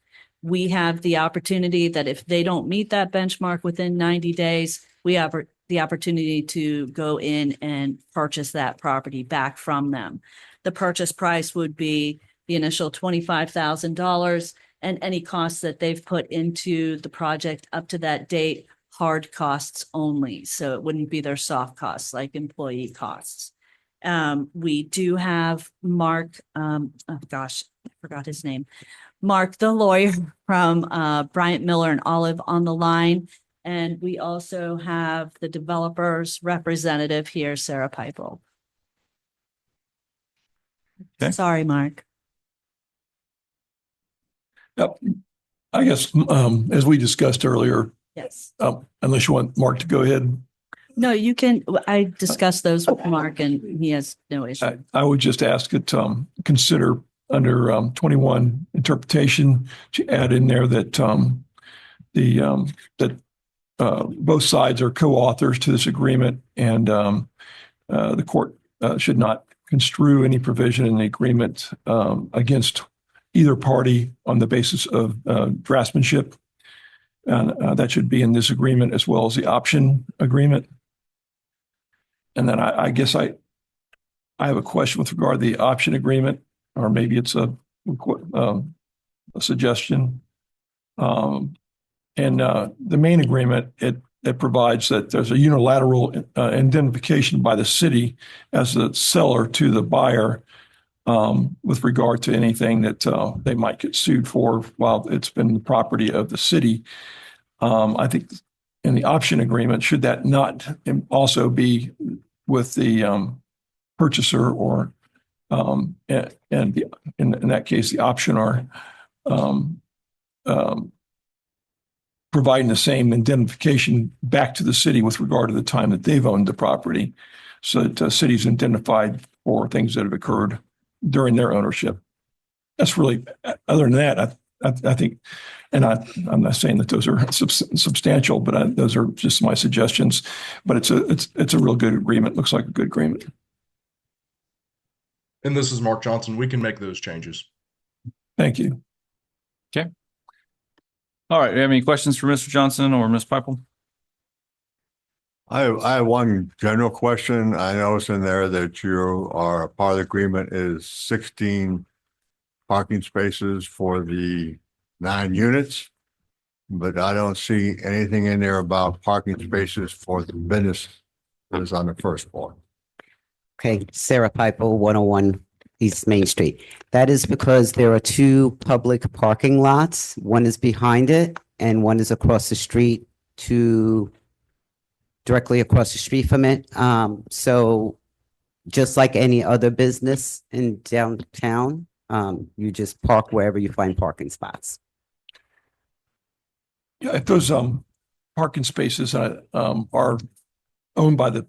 we have the opportunity that if they don't meet that benchmark within 90 days, we have the opportunity to go in and purchase that property back from them. The purchase price would be the initial $25,000 and any costs that they've put into the project up to that date, hard costs only. So it wouldn't be their soft costs like employee costs. We do have Mark, I forgot his name. Mark, the lawyer from Bryant Miller and Olive on the line. And we also have the developer's representative here, Sarah Pipel. Okay. Sorry, Mark. Yep. I guess, as we discussed earlier, Yes. unless you want Mark to go ahead, No, you can, I discussed those with Mark and he has no issue. I would just ask that, consider under 21 interpretation to add in there that both sides are co-authors to this agreement, and the court should not construe any provision in the agreement against either party on the basis of draftsmanship. And that should be in this agreement as well as the option agreement. And then I guess I have a question with regard to the option agreement, or maybe it's a suggestion. And the main agreement, it provides that there's a unilateral indemnification by the city as the seller to the buyer with regard to anything that they might get sued for while it's been the property of the city. I think in the option agreement, should that not also be with the purchaser, or and in that case, the optioner providing the same indemnification back to the city with regard to the time that they've owned the property, so that the city's indemnified for things that have occurred during their ownership. That's really, other than that, I think, and I'm not saying that those are substantial, but those are just my suggestions. But it's a real good agreement. Looks like a good agreement. And this is Mark Johnson. We can make those changes. Thank you. All right. Do you have any questions for Mr. Johnson or Ms. Pipel? I have one general question. I noticed in there that you are, part of the agreement is 16 parking spaces for the 9 units. But I don't see anything in there about parking spaces for the business that is on the first floor. Okay, Sarah Piper, 101 East Main Street. That is because there are 2 public parking lots. One is behind it and one is across the street directly across the street from it. So just like any other business in downtown, you just park wherever you find parking spots. Yeah, if those parking spaces are owned by the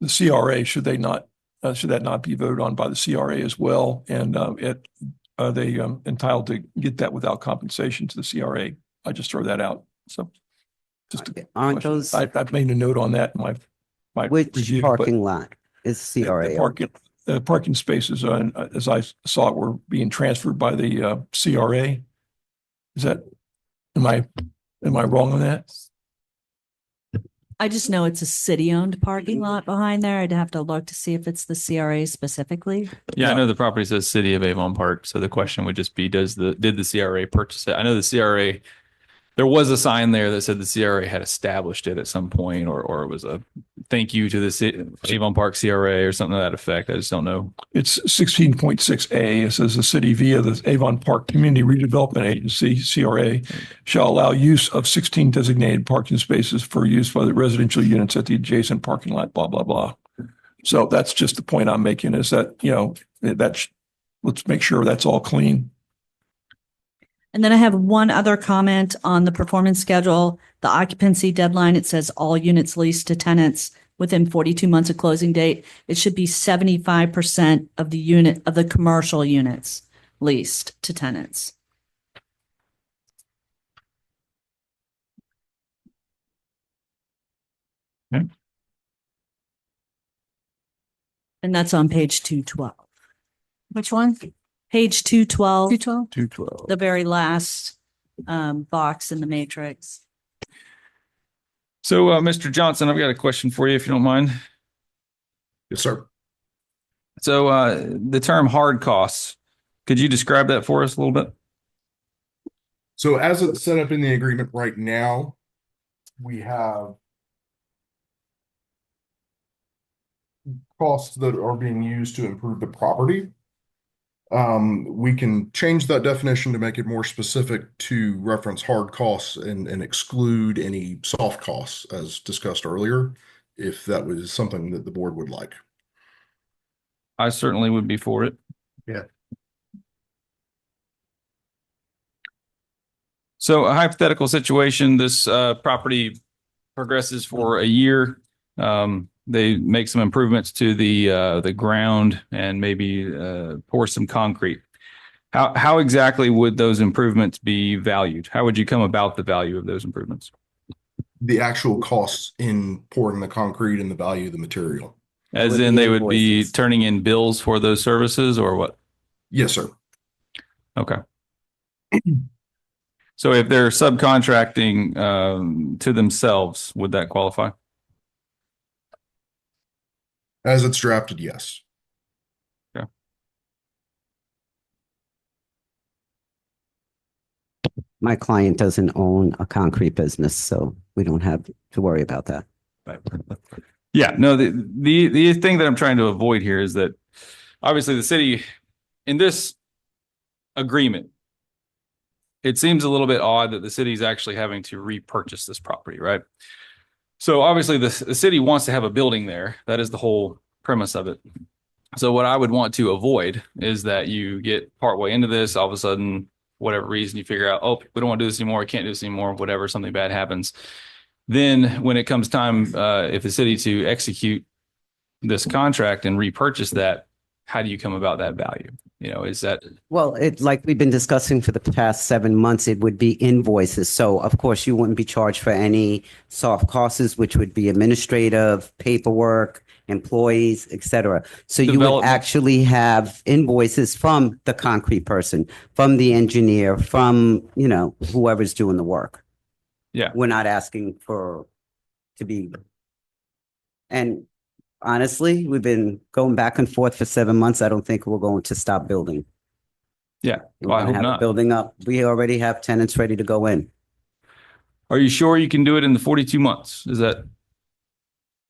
CRA, should that not be voted on by the CRA as well? And are they entitled to get that without compensation to the CRA? I just throw that out. So just aren't those? I've made a note on that in my Which review, parking lot is CRA? The parking spaces, as I saw it, were being transferred by the CRA. Is that, am I wrong on that? I just know it's a city-owned parking lot behind there. I'd have to look to see if it's the CRA specifically. Yeah, I know the property says City of Avon Park. So the question would just be, did the CRA purchase it? I know the CRA, there was a sign there that said the CRA had established it at some point, or it was a thank you to the Avon Park CRA or something to that effect. I just don't know. It's 16.6A. It says the city via the Avon Park Community Redevelopment Agency, CRA, shall allow use of 16 designated parking spaces for use by the residential units at the adjacent parking lot, blah, blah, blah. So that's just the point I'm making, is that, let's make sure that's all clean. And then I have one other comment on the performance schedule, the occupancy deadline. It says all units leased to tenants within 42 months of closing date. It should be 75% of the commercial units leased to tenants. Okay. And that's on page 212. Which one? Page 212. 212? 212. The very last box in the matrix. So, Mr. Johnson, I've got a question for you, if you don't mind. Yes, sir. So, the term hard costs, could you describe that for us a little bit? So as it's set up in the agreement right now, we have costs that are being used to improve the property. We can change that definition to make it more specific to reference hard costs and exclude any soft costs as discussed earlier, if that was something that the board would like. I certainly would be for it. Yeah. So a hypothetical situation, this property progresses for a year. They make some improvements to the ground and maybe pour some concrete. How exactly would those improvements be valued? How would you come about the value of those improvements? The actual costs in pouring the concrete and the value of the material. As in they would be turning in bills for those services or what? Yes, sir. Okay. So if they're subcontracting to themselves, would that qualify? As it's drafted, yes. Okay. My client doesn't own a concrete business, so we don't have to worry about that. Right. Yeah, no, the thing that I'm trying to avoid here is that obviously the city in this agreement, it seems a little bit odd that the city is actually having to repurchase this property, right? So obviously the city wants to have a building there. That is the whole premise of it. So what I would want to avoid is that you get partway into this, all of a sudden, whatever reason you figure out, oh, we don't want to do this anymore, we can't do this anymore, whatever, something bad happens. Then when it comes time, if the city to execute this contract and repurchase that, how do you come about that value? You know, is that? Well, like we've been discussing for the past 7 months, it would be invoices. So of course you wouldn't be charged for any soft costs, which would be administrative, paperwork, employees, et cetera. So you would Development. actually have invoices from the concrete person, from the engineer, from, you know, whoever's doing the work. Yeah. We're not asking to be. And honestly, we've been going back and forth for 7 months. I don't think we're going to stop building. Yeah. We're Well, I gonna hope have it not. building up. We already have tenants ready to go in. Are you sure you can do it in the 42 months? Is that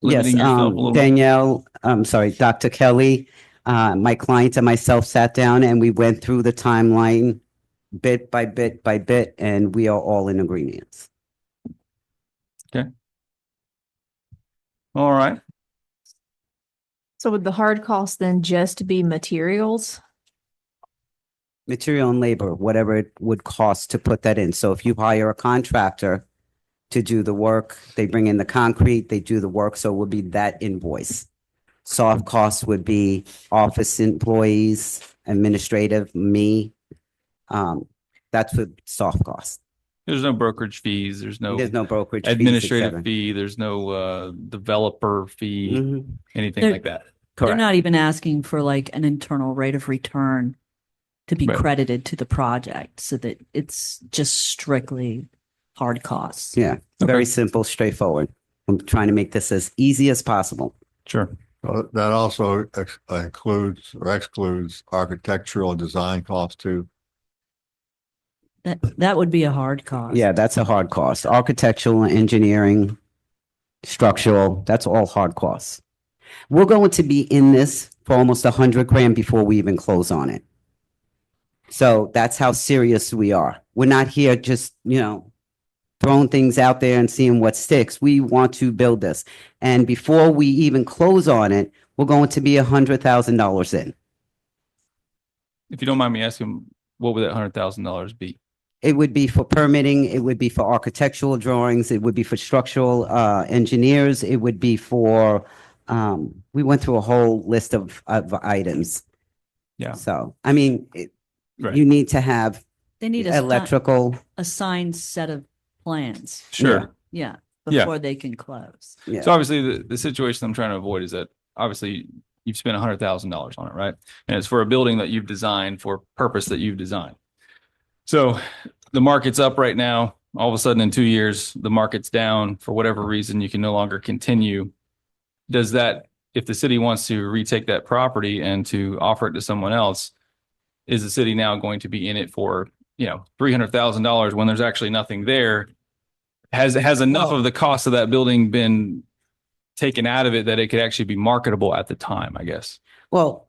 Yes, limiting yourself a little bit? Danielle, I'm sorry, Dr. Kelly, my client and myself sat down and we went through the timeline bit by bit by bit, and we are all in agreement. All right. So would the hard cost then just be materials? Material and labor, whatever it would cost to put that in. So if you hire a contractor to do the work, they bring in the concrete, they do the work, so it would be that invoice. Soft costs would be office employees, administrative, me. That's what soft costs. There's no brokerage fees. There's no brokerage fees, et administrative cetera. fee. There's no developer fee, Mhm. anything There- like that. They're Correct. not even asking for like an internal rate of return to be Right. credited to the project, so that it's just strictly hard costs. Yeah, very simple, straightforward. I'm trying to make this as easy as possible. Sure. That also includes or excludes architectural design costs too. That would be a hard cost. Yeah, that's a hard cost. Architectural, engineering, structural, that's all hard costs. We're going to be in this for almost 100 grand before we even close on it. So that's how serious we are. We're not here just, you know, throwing things out there and seeing what sticks. We want to build this. And before we even close on it, we're going to be $100,000 in. If you don't mind me asking, what would that $100,000 be? It would be for permitting, it would be for architectural drawings, it would be for structural engineers, it would be for, we went through a whole list of items. Yeah. So, I mean, Right. you need to have They need a electrical. assigned set of plans. Sure. Yeah, Yeah. before they can close. Yeah. So obviously the situation I'm trying to avoid is that obviously you've spent $100,000 on it, right? And it's for a building that you've designed for purpose that you've designed. So the market's up right now. All of a sudden in 2 years, the market's down for whatever reason, you can no longer continue. Does that, if the city wants to retake that property and to offer it to someone else, is the city now going to be in it for, you know, $300,000 when there's actually nothing there? Has enough of the cost of that building been taken out of it that it could actually be marketable at the time, I guess? Well,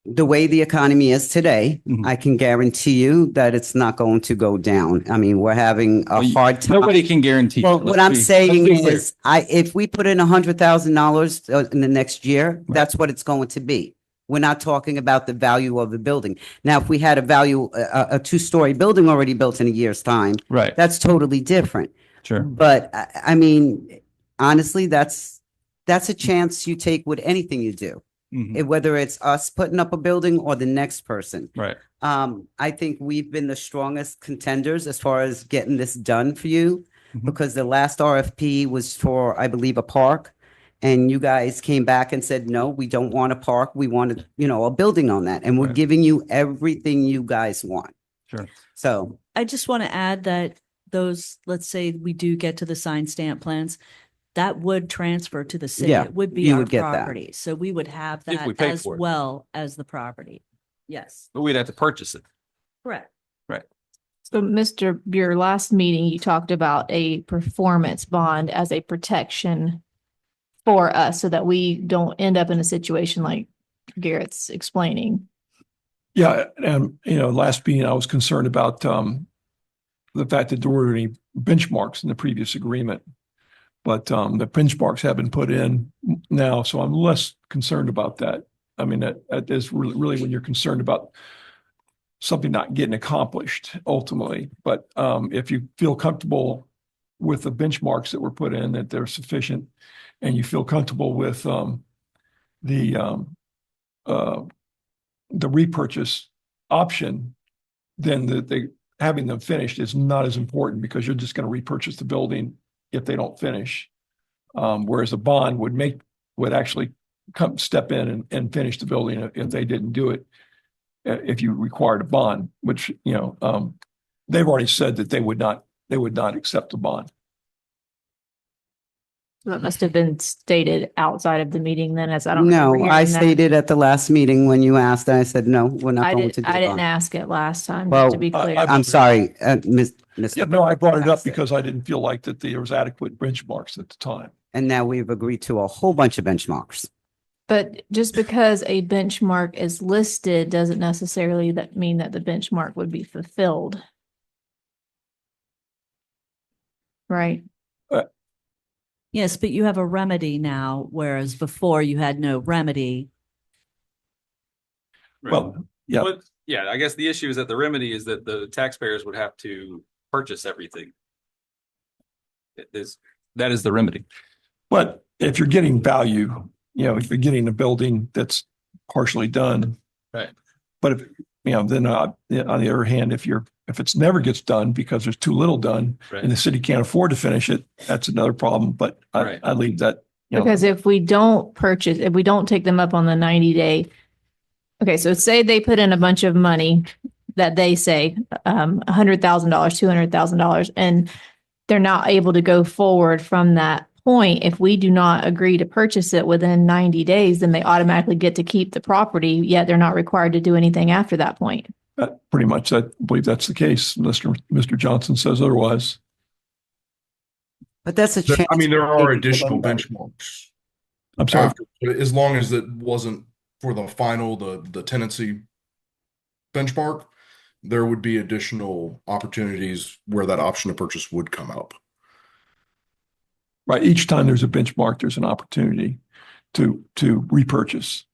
the way the economy is today, Mhm. I can guarantee you that it's not going to go down. I mean, we're having a hard time. Nobody can guarantee. Well, Let's what I'm be saying clear. is, if we put in $100,000 in the next year, that's what it's going to be. We're not talking about the value of the building. Now, if we had a two-story building already built in a year's time, Right. that's totally different. Sure. But I mean, honestly, that's a chance you take with anything you do. Mhm. Whether it's us putting up a building or the next person. Right. I think we've been the strongest contenders as far as getting this done for you, Mhm. because the last RFP was for, I believe, a park. And you guys came back and said, no, we don't want a park. We wanted, you know, a building on that. And we're Right. giving you everything you guys want. Sure. So, I just want to add that those, let's say we do get to the signed stamp plans, that would transfer to the city. Yeah, It would be you our would get that. property. So we would have If we that paid as for it. well as the property. Yes, But we'd have to purchase it. correct. Right. So Mr. Buer, last meeting, you talked about a performance bond as a protection for us so that we don't end up in a situation like Garrett's explaining. Yeah, and you know, last meeting, I was concerned about the fact that there were any benchmarks in the previous agreement. But the benchmarks have been put in now, so I'm less concerned about that. I mean, that is really when you're concerned about something not getting accomplished ultimately. But if you feel comfortable with the benchmarks that were put in, that they're sufficient, and you feel comfortable with the repurchase option, then having them finished is not as important, because you're just going to repurchase the building if they don't finish. Whereas a bond would actually come step in and finish the building if they didn't do it. If you required a bond, which, they've already said that they would not accept the bond. That must have been stated outside of the meeting then, as I don't No, remember I hearing that. stated at the last meeting when you asked, I said, no, we're not I going to didn't, do I didn't bond. ask it last time, Well, just to be clear. I'm sorry, Ms. Yeah, no, I brought it up because I didn't feel like that there was adequate benchmarks at the time. And now we've agreed to a whole bunch of benchmarks. But just because a benchmark is listed doesn't necessarily mean that the benchmark would be fulfilled. Right? Yes, but you have a remedy now, whereas before you had no remedy. Well, yeah. But, yeah, I guess the issue is that the remedy is that the taxpayers would have to purchase everything. That is the remedy. But if you're getting value, if you're getting a building that's partially done. Right. But if, then on the other hand, if it's never gets done because there's too little done Right. and the city can't afford to finish it, that's another problem. But Right. I leave that, Because if we don't take them up on the 90-day. Okay, so say they put in a bunch of money that they say $100,000, $200,000, and they're not able to go forward from that point. If we do not agree to purchase it within 90 days, then they automatically get to keep the property, yet they're not required to do anything after that point. pretty much, I believe that's the case. Mr. Johnson says otherwise. But that's a chance. I mean, there are additional benchmarks. I'm sorry. As long as it wasn't for the final, the tenancy benchmark, there would be additional opportunities where that option to purchase would come up. Right. Each time there's a benchmark, there's an opportunity to repurchase.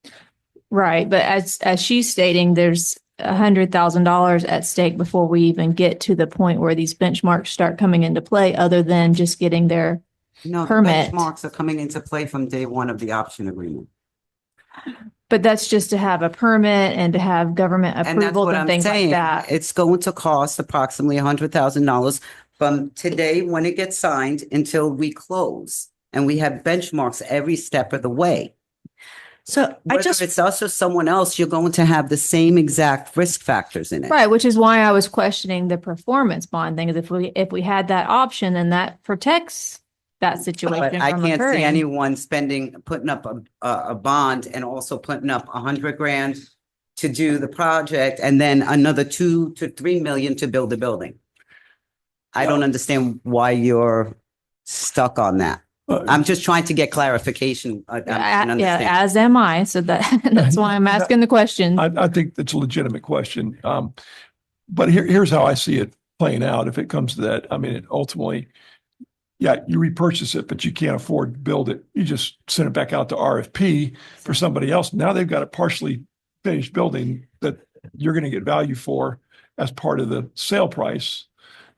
Right, but as she's stating, there's $100,000 at stake before we even get to the point where these benchmarks start coming into play, other than just getting their No, the permit. benchmarks are coming into play from day one of the option agreement. But that's just to have a permit and to have government And that's approval what and I'm things like saying. that. It's going to cost approximately $100,000 from today when it gets signed until we close. And we have benchmarks every step of the way. So Whether it's us or someone else, you're going to have the same exact risk factors in it. Right, which is why I was questioning the performance bond thing, is if we had that option, then that protects that situation But I from can't see occurring. anyone putting up a bond and also putting up $100,000 to do the project and then another 2 to 3 million to build the building. I don't understand why you're stuck on that. I'm just trying to get clarification. Yeah, as am I, so that's why I'm asking the question. I think it's a legitimate question. But here's how I see it playing out. If it comes to that, I mean, ultimately, yeah, you repurchase it, but you can't afford to build it. You just send it back out to RFP for somebody else. Now they've got a partially finished building that you're going to get value for as part of the sale price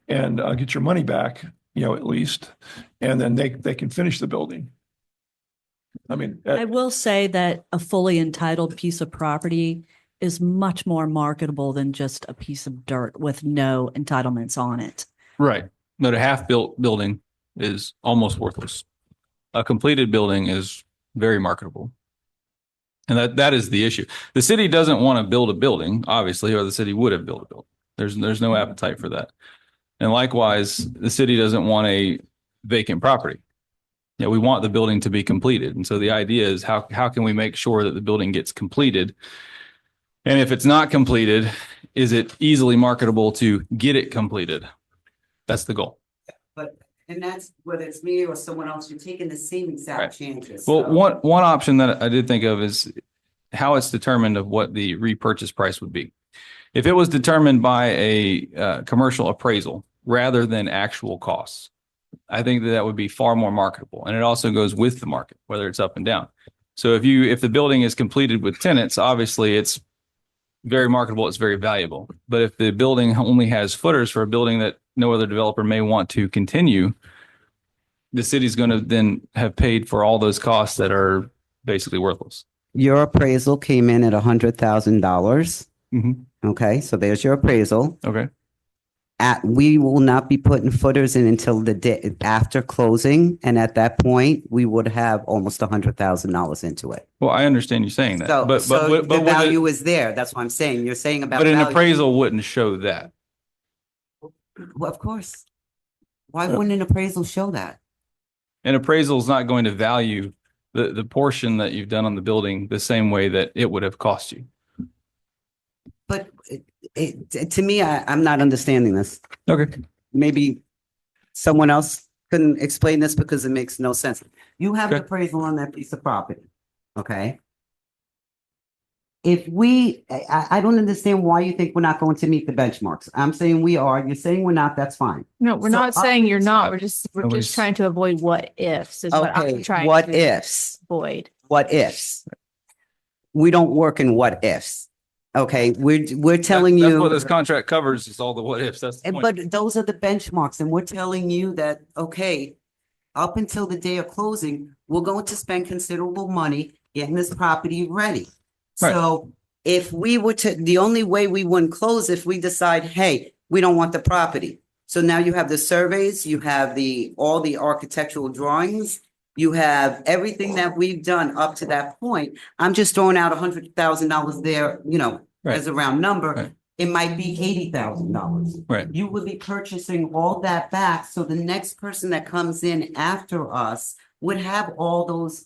and get your money back, at least. And then they can finish the building. I mean, I will say that a fully entitled piece of property is much more marketable than just a piece of dirt with no entitlements on it. Right. But a half-built building is almost worthless. A completed building is very marketable. And that is the issue. The city doesn't want to build a building, obviously, or the city would have built a building. There's no appetite for that. And likewise, the city doesn't want a vacant property. Yeah, we want the building to be completed. And so the idea is how can we make sure that the building gets completed? And if it's not completed, is it easily marketable to get it completed? That's the goal. And that's whether it's me or someone else, you're taking the same exact changes. Well, So- one option that I did think of is how it's determined of what the repurchase price would be. If it was determined by a commercial appraisal rather than actual costs, I think that would be far more marketable. And it also goes with the market, whether it's up and down. So if the building is completed with tenants, obviously it's very marketable, it's very valuable. But if the building only has footers for a building that no other developer may want to continue, the city's going to then have paid for all those costs that are basically worthless. Your appraisal came in at $100,000. Mm-hmm. Okay, so there's your appraisal. Okay. we will not be putting footers in until the day after closing. And at that point, we would have almost $100,000 into it. Well, I understand you saying that, So, but so but the with value it, is there. That's what I'm saying. You're saying about but an value. appraisal wouldn't show that. Well, of course. Why wouldn't an appraisal show that? An appraisal is not going to value the portion that you've done on the building the same way that it would have cost you. But to me, I'm not understanding this. Okay. Maybe someone else can explain this because it makes no sense. You have an Okay. appraisal on that piece of property, okay? If I don't understand why you think we're not going to meet the benchmarks. I'm saying we are, you're saying we're not, that's fine. No, we're So not saying you're not. We're Nobody's- just trying to avoid what ifs is what I'm Okay, trying what to ifs? avoid. What ifs? We don't work in what ifs. Okay, we're telling That's you. what this contract covers is all the what ifs. That's the point. But those are the benchmarks, and we're telling you that, okay, up until the day of closing, we're going to spend considerable money getting this property ready. Right. So if we were to, the only way we wouldn't close if we decide, hey, we don't want the property. So now you have the surveys, you have all the architectural drawings, you have everything that we've done up to that point. I'm just throwing out $100,000 there, Right. as a round number. Right. It might be $80,000. Right. You would be purchasing all that back. So the next person that comes in after us would have all those,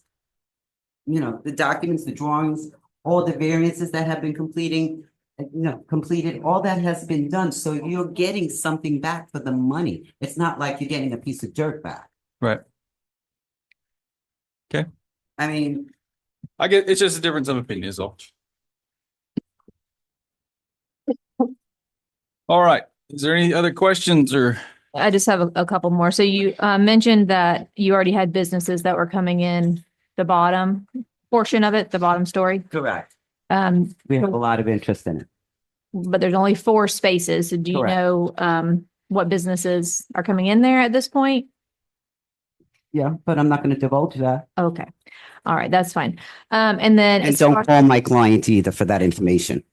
the documents, the drawings, all the variances that have been completed, all that has been done. So you're getting something back for the money. It's not like you're getting a piece of dirt back. Right. Okay. I mean, I get, it's just a difference of opinion is all. All right. Is there any other questions or? I just have a couple more. So you mentioned that you already had businesses that were coming in the bottom portion of it, the bottom story. correct. Um, We have a lot of interest in it. but there's only 4 spaces. So do you Correct. know what businesses are coming in there at this point? Yeah, but I'm not going to divulge that. Okay. All right. That's fine. And then And as far- don't call my client either for that information.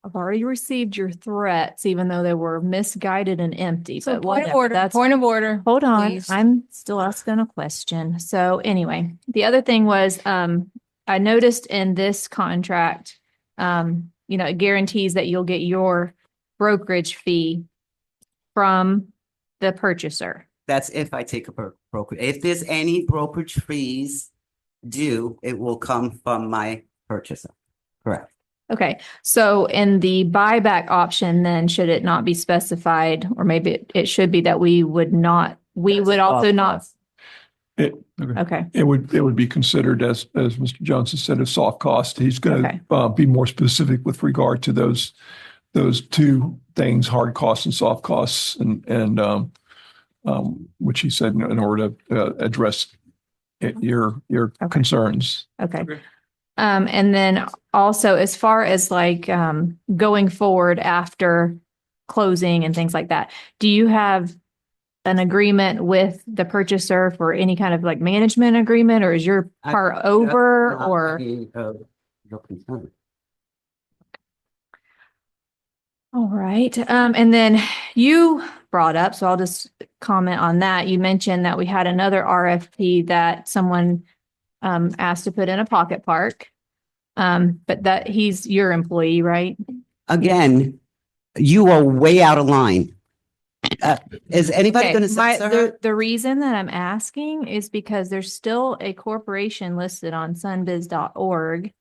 I've already received your threats, even though they were misguided and empty, So but point of whatever. order, That's point of order. Hold on, please. I'm still asking a question. So anyway, the other thing was, I noticed in this contract, it guarantees that you'll get your brokerage fee from the purchaser. That's if I take a brokerage. If there's any brokerage fees due, it will come from my purchaser. Correct. Okay, so in the buyback option, then should it not be specified, or maybe it should be that we would also not, okay, It would be considered as Mr. Johnson said, a soft cost. He's going Okay. to be more specific with regard to those two things, hard costs and soft costs, and which he said in order to address your concerns. okay. And then also as far as like, going forward after closing and things like that, do you have an agreement with the purchaser for any kind of like management agreement, or is your part over or? Your concern. All right. And then you brought up, so I'll just comment on that. You mentioned that we had another RFP that someone asked to put in a pocket park. But that he's your employee, right? Again, you are way out of line. Is anybody Okay, going to censor her? the reason that I'm asking is because there's still a corporation listed on sunbiz.org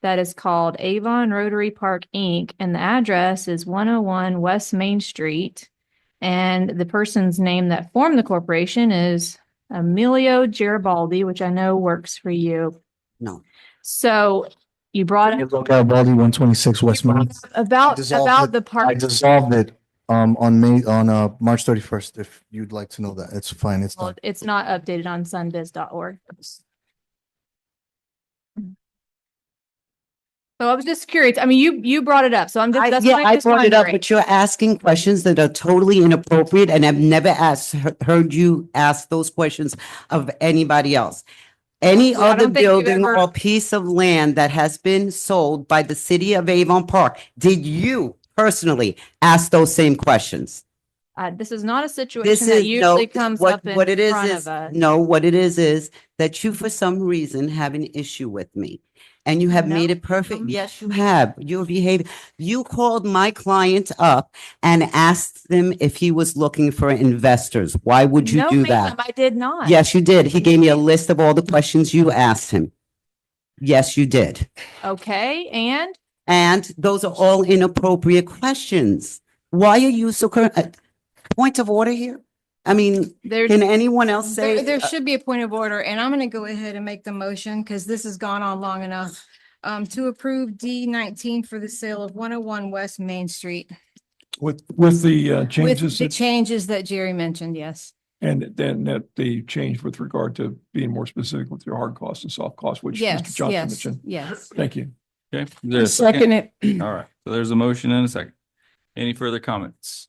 that is called Avon Rotary Park, Inc. And the address is 101 West Main Street. And the person's name that formed the corporation is Emilio Garibaldi, which I know works for you. No. So you brought up Garibaldi, 126 West Main. about the I park. dissolved it on March 31st. If you'd like to know that, it's fine. It's Well, done. it's not updated on sunbiz.org. So I was just curious. I mean, you brought it up, so I'm just, that's Yeah, why I'm I just brought it up, wondering. but you're asking questions that are totally inappropriate, and I've never heard you ask those questions of anybody else. Any Well, I other don't think you building ever- or piece of land that has been sold by the city of Avon Park, did you personally ask those same questions. This is not a This situation that is, no, usually comes what, up in what it front is of us. no, what it is that you, for some reason, have an issue with me. And you have made No. it perfect. Yes, you have. Your behavior. You called my client up and asked them if he was looking for investors. Why would you No, do ma'am, that? I did not. Yes, you did. He gave me a list of all the questions you asked him. Yes, you did. Okay, and And those are all inappropriate questions. Why are you so point of order here? I mean, there's. can anyone else say? There should be a point of order, and I'm gonna go ahead and make the motion because this has gone on long enough. To approve D19 for the sale of 101 West Main Street. With the With changes the changes that Jerry mentioned, yes. and then that the change with regard to being more specific with your hard costs and soft costs, which Mr. Yes, Johnson yes, mentioned. yes. Thank you. Okay. Is there a Second it. All right. So there's a motion and a second. Any further comments?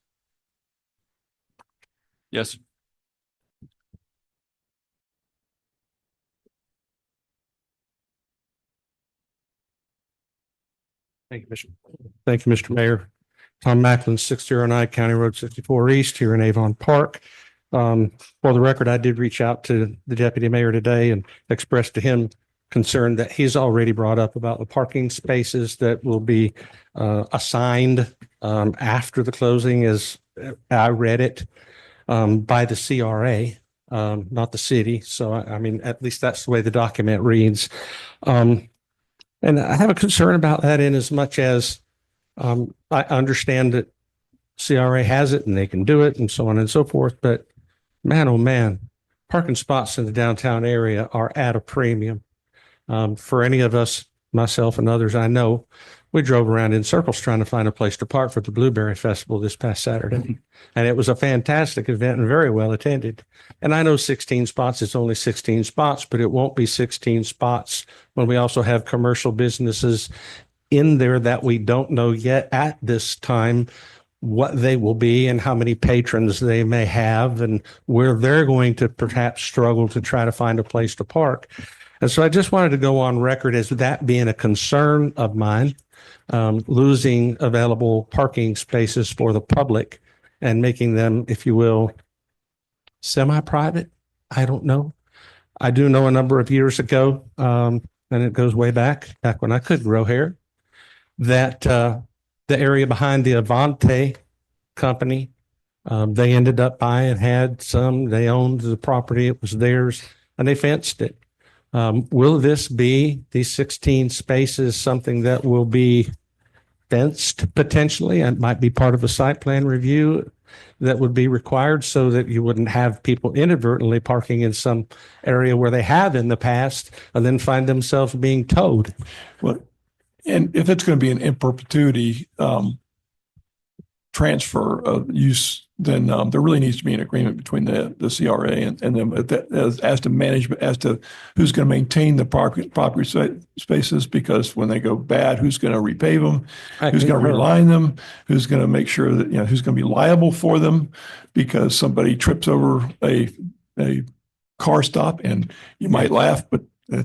Yes. Sir. Thank you, Mr. Mayor. Tom Macklin, 609 County Road 64 East here in Avon Park. For the record, I did reach out to the deputy mayor today and expressed to him concern that he's already brought up about the parking spaces that will be assigned after the closing, as I read it, by the CRA, not the city. So, I mean, at least that's the way the document reads. And I have a concern about that in as much as I understand that CRA has it and they can do it and so on and so forth. But man, oh man, parking spots in the downtown area are at a premium. For any of us, myself and others I know, we drove around in circles trying to find a place to park for the Blueberry Festival this past Saturday. And it was a fantastic event and very well attended. And I know 16 spots is only 16 spots, but it won't be 16 spots when we also have commercial businesses in there that we don't know yet at this time what they will be and how many patrons they may have and where they're going to perhaps struggle to try to find a place to park. And so I just wanted to go on record as that being a concern of mine, losing available parking spaces for the public and making them, if you will, semi-private. I don't know. I do know a number of years ago, and it goes way back when I could grow hair, that the area behind the Avante company, they ended up buying, they owned the property, it was theirs, and they fenced it. Will this be, these 16 spaces, something that will be fenced potentially and might be part of a site plan review that would be required so that you wouldn't have people inadvertently parking in some area where they have in the past and then find themselves being towed? Well, and if it's going to be an in perpetuity transfer of use, then there really needs to be an agreement between the CRA and them as to management, as to who's going to maintain the property spaces, because when they go bad, who's going to repave them, who's going to reline them, who's going to make sure that, who's going to be liable for them because somebody trips over a car stop, and you might laugh, but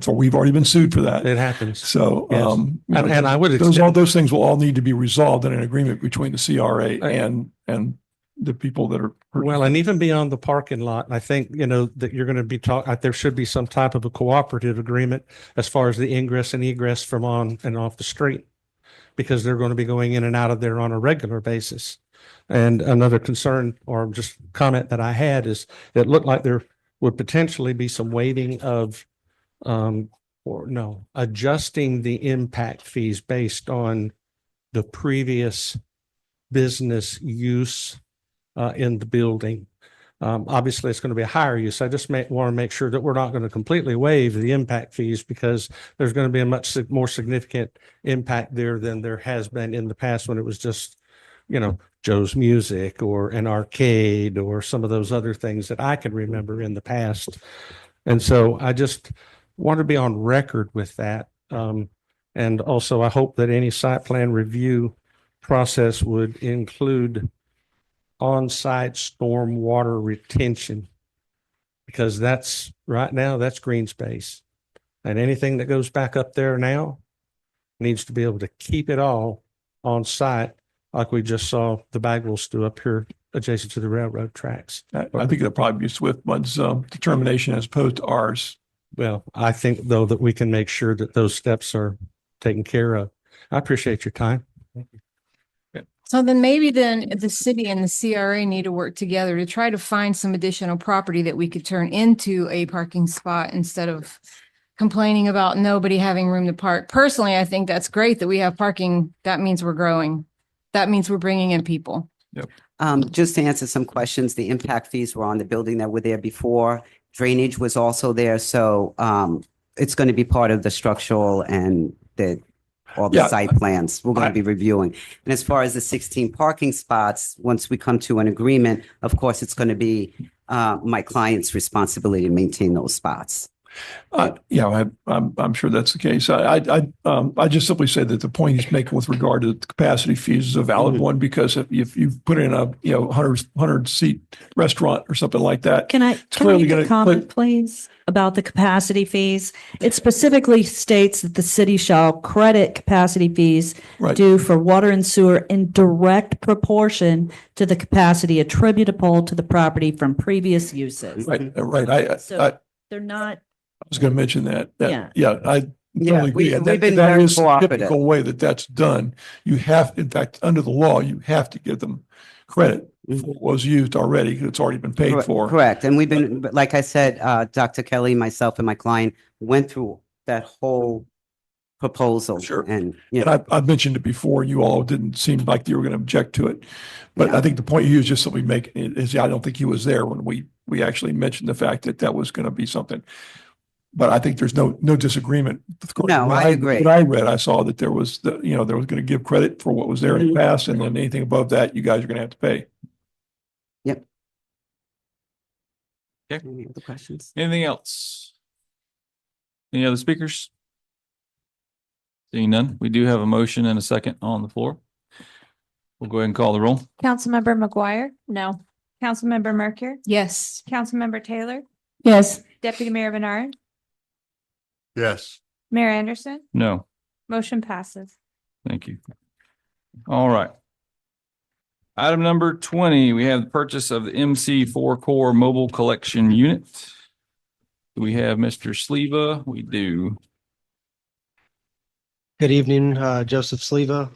we've already been sued for that. It happens. So, yes. And I would all those things will all need to be resolved in an agreement between the CRA and the people that are. Well, and even beyond the parking lot, I think, that you're going to be there should be some type of a cooperative agreement as far as the ingress and egress from on and off the street, because they're going to be going in and out of there on a regular basis. And another concern or just comment that I had is it looked like there would potentially be some waiving of adjusting the impact fees based on the previous business use in the building. Obviously, it's going to be a higher use. I just want to make sure that we're not going to completely waive the impact fees, because there's going to be a much more significant impact there than there has been in the past when it was just, Joe's Music or an arcade or some of those other things that I can remember in the past. And so I just want to be on record with that. And also, I hope that any site plan review process would include on-site storm water retention, because right now that's green space, and anything that goes back up there now needs to be able to keep it all on site like we just saw the Bagwells do up here adjacent to the railroad tracks. I think it'll probably be Swift Bud's determination as opposed to ours. Well, I think though that we can make sure that those steps are taken care of. I appreciate your time. So then maybe then the city and the CRA need to work together to try to find some additional property that we could turn into a parking spot instead of complaining about nobody having room to park. Personally, I think that's great that we have parking. That means we're growing. That means we're bringing in people. Just to answer some questions, the impact fees were on the building that were there before. Drainage was also there, so it's going to be part of the structural and all the site plans we're going to be reviewing. And as far as the 16 parking spots, once we come to an agreement, of course, it's going to be my client's responsibility to maintain those spots. Yeah, I'm sure that's the case. I just simply say that the point he's making with regard to the capacity fees is a valid one, because if you put in a 100 seat restaurant or something like that, Can I clearly make a gonna- comment, please, about the capacity fees? It specifically states that the city shall credit capacity fees Right. due for water and sewer in direct proportion to the capacity attributable to the property from previous uses. right. So I they're not, was going to mention that. Yeah. I totally agree. we've And that been that very is the cooperative. typical way that that's done. You have, in fact, under the law, you have to give them credit for what was used already, because it's already been paid for. Correct. And we've been, but like I said, Dr. Kelly, myself and my client went through that whole proposal. Sure. And, And I've mentioned it before, you all didn't seem like you were going to object to it. But I think the point he was just simply making is, I don't think he was there when we actually mentioned the fact that that was going to be something. But I think there's no disagreement. No, I agree. What I read, I saw that there was there was going to give credit for what was there in the past, and then anything above that, you guys are going to have to pay. Yep. Okay. Any other questions? Anything else? Any other speakers? Seeing none, we do have a motion and a second on the floor. We'll go ahead and call the roll. Councilmember McGuire, No. Councilmember Mercure, yes. Councilmember Taylor, Yes. Deputy Mayor Bernard, Yes. Mayor Anderson, No, motion passes. thank you. All right. Item number 20, we have the purchase of the MC4 Core Mobile Collection Unit. Do we have Mr. Sleva? We do. Good evening, Joseph Sleva.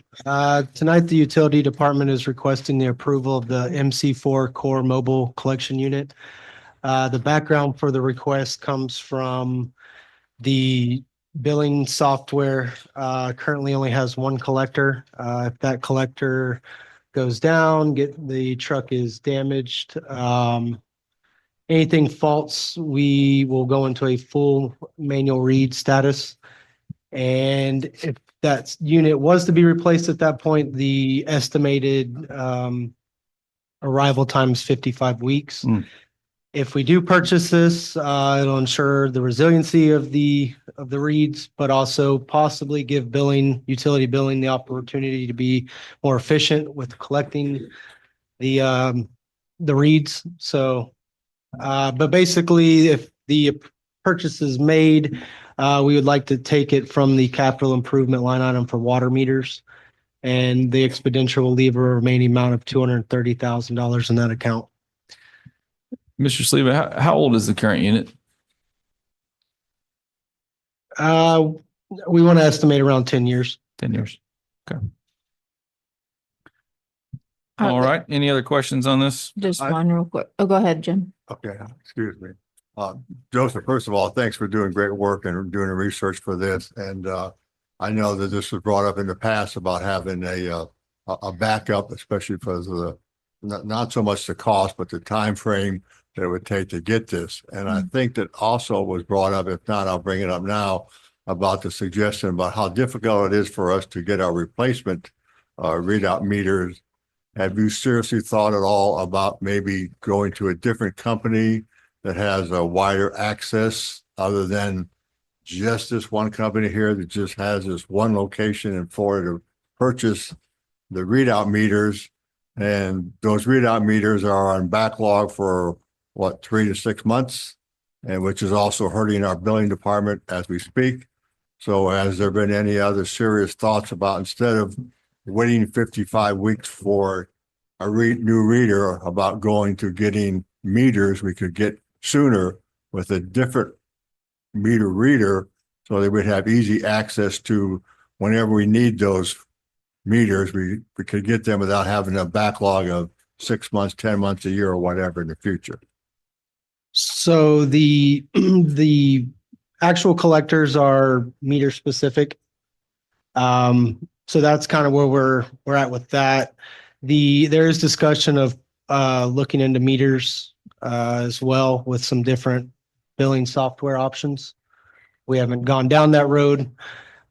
Tonight, the Utility Department is requesting the approval of the MC4 Core Mobile Collection Unit. The background for the request comes from the billing software. Currently only has one collector. If that collector goes down, the truck is damaged, anything faults, we will go into a full manual read status. And if that unit was to be replaced at that point, the estimated arrival time is 55 weeks. If we do purchase this, it'll ensure the resiliency of the reads, but also possibly give utility billing the opportunity to be more efficient with collecting the reads. So, but basically, if the purchase is made, we would like to take it from the capital improvement line item for water meters, and the expenditure will leave a remaining amount of $230,000 in that account. Mr. Sleva, how old is the current unit? We want to estimate around 10 years. 10 years. Okay. All right. Any other questions on this? Just one real quick. Oh, go ahead, Jim. Okay, excuse me. Joseph, first of all, thanks for doing great work and doing the research for this. And I know that this was brought up in the past about having a backup, especially because of the not so much the cost, but the time frame that it would take to get this. And I think that also was brought up, if not, I'll bring it up now, about the suggestion about how difficult it is for us to get our replacement readout meters. Have you seriously thought at all about maybe going to a different company that has a wider access other than just this one company here that just has this one location in Florida to purchase the readout meters? And those readout meters are on backlog for 3 to 6 months, and which is also hurting our billing department as we speak. So has there been any other serious thoughts about, instead of waiting 55 weeks for a new reader about going to getting meters we could get sooner with a different meter reader so that we'd have easy access to whenever we need those meters, we could get them without having a backlog of 6 months, 10 months, a year or whatever in the future. So the the actual collectors are meter specific. So that's kind of where we're at with that. There is discussion of looking into meters as well with some different billing software options. We haven't gone down that road,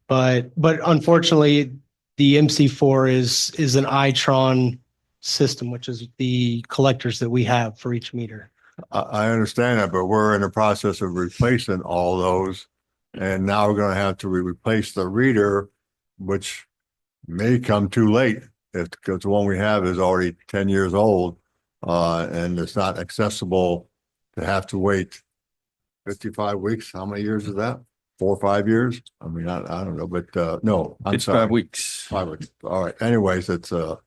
but unfortunately, the MC4 is an Itron system, which is the collectors that we have for each meter. I understand that, but we're in the process of replacing all those. And now we're going to have to replace the reader, which may come too late because the one we have is already 10 years old. And it's not accessible to have to wait 55 weeks. How many years is that? 4 or 5 years? I mean, I don't know, but no, I'm It's sorry. 5 weeks. 5 weeks. All right. Anyways, it's a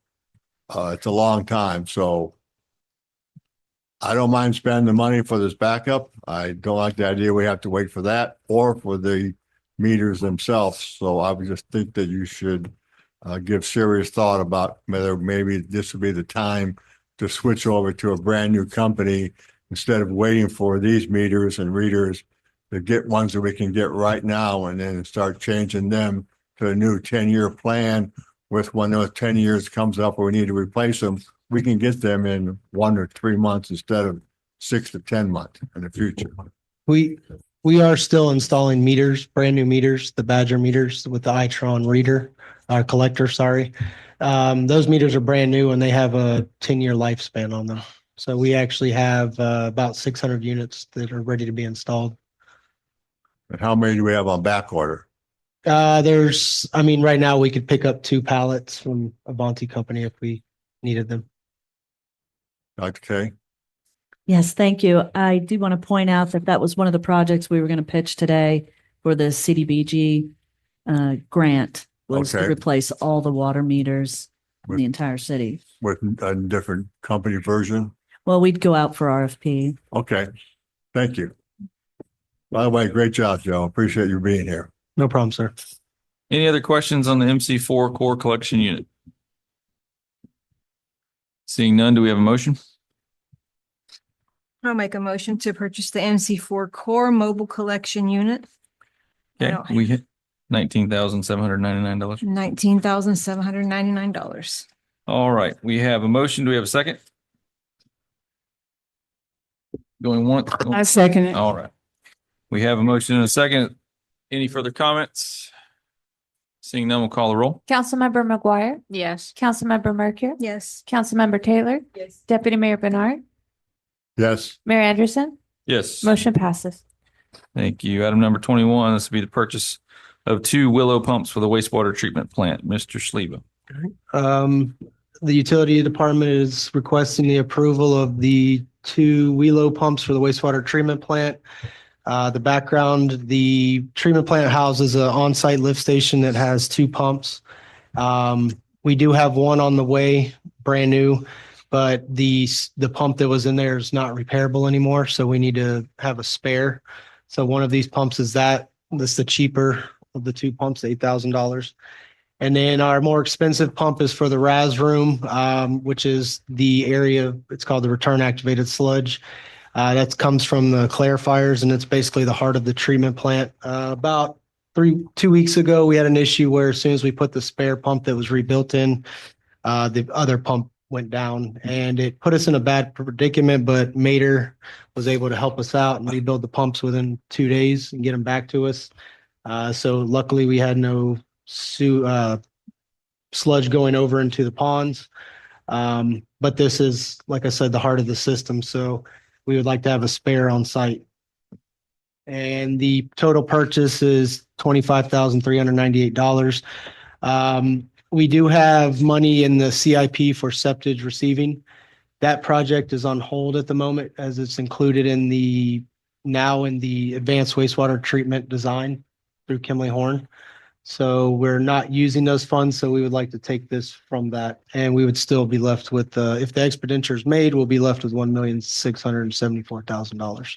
long time. So I don't mind spending the money for this backup. I don't like the idea we have to wait for that or for the meters themselves. So I would just think that you should give serious thought about whether maybe this would be the time to switch over to a brand new company instead of waiting for these meters and readers to get ones that we can get right now and then start changing them to a new 10-year plan with when those 10 years comes up where we need to replace them. We can get them in 1 or 3 months instead of 6 to 10 months in the future. We are still installing meters, brand new meters, the Badger meters with the Itron reader, collector, sorry. Those meters are brand new and they have a 10-year lifespan on them. So we actually have about 600 units that are ready to be installed. And how many do we have on back order? Right now we could pick up 2 pallets from Avanti Company if we needed them. Dr. K? Yes, thank you. I do want to point out that that was one of the projects we were going to pitch today for the CDBG grant, was to Okay. replace all the water meters in With- the entire city. With a different company version? Well, we'd go out for RFP. Okay, thank you. By the way, great job, Joe. Appreciate you being here. No problem, sir. Any other questions on the MC4 core collection unit? Seeing none, do we have a motion? I'll make a motion to purchase the MC4 core mobile collection unit. Okay, we hit $19,799. $19,799. All right, we have a motion. Do we have a second? Going once? I second it. All right. We have a motion and a second. Any further comments? Seeing none, we'll call the roll. Councilmember McGuire, Yes. Councilmember Mercure, Yes. Councilmember Taylor, Yes. Deputy Mayor Bernard, Yes, Mayor Anderson, Yes. motion passes. Thank you. Item number 21, this will be the purchase of 2 Willow pumps for the wastewater treatment plant. Mr. Schleba. The utility department is requesting the approval of the 2 Wheelo pumps for the wastewater treatment plant. The background, the treatment plant houses an on-site lift station that has 2 pumps. We do have one on the way, brand new, but the pump that was in there is not repairable anymore, so we need to have a spare. So one of these pumps is that. This is the cheaper of the 2 pumps, $8,000. And then our more expensive pump is for the RAS room, which is the area, it's called the return activated sludge. That comes from the clarifiers, and it's basically the heart of the treatment plant. About 2 weeks ago, we had an issue where as soon as we put the spare pump that was rebuilt in, the other pump went down, and it put us in a bad predicament, but Mater was able to help us out and rebuild the pumps within 2 days and get them back to us. So luckily we had no sludge going over into the ponds. But this is, like I said, the heart of the system. So we would like to have a spare on site. And the total purchase is $25,398. We do have money in the CIP for septage receiving. That project is on hold at the moment as it's included in the advanced wastewater treatment design through Kimley Horn. So we're not using those funds, so we would like to take this from that, and we would still be left with, if the expenditure is made, we'll be left with $1,674,000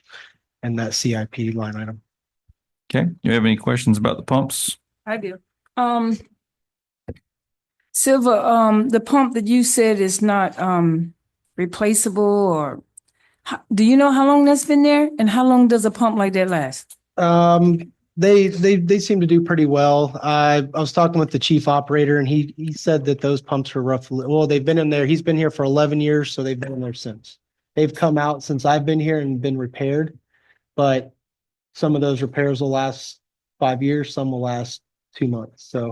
in that CIP line item. Okay, you have any questions about the pumps? I do. Silver, the pump that you said is not replaceable, or do you know how long that's been there, and how long does a pump like that last? They seem to do pretty well. I was talking with the chief operator, and he said that those pumps were roughly, well, they've been in there. He's been here for 11 years, so they've been in there since. They've come out since I've been here and been repaired, but some of those repairs will last 5 years, some will last 2 months. So,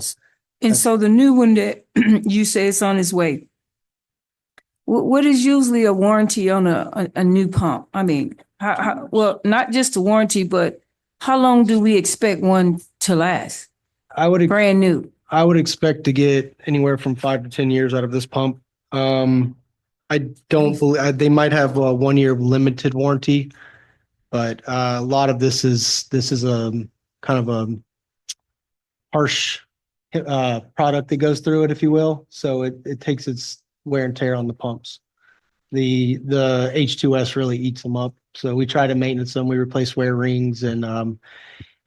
And so the new one that you say is on its way, what is usually a warranty on a new pump? I mean, well, not just a warranty, but how long do we expect one to last? Brand new. I would expect to get anywhere from 5 to 10 years out of this pump. I don't believe, they might have a 1 year limited warranty, but a lot of this is a kind of a harsh product that goes through it, if you will. So it takes its wear and tear on the pumps. The H2S really eats them up. So we try to maintenance them. We replace wear rings, and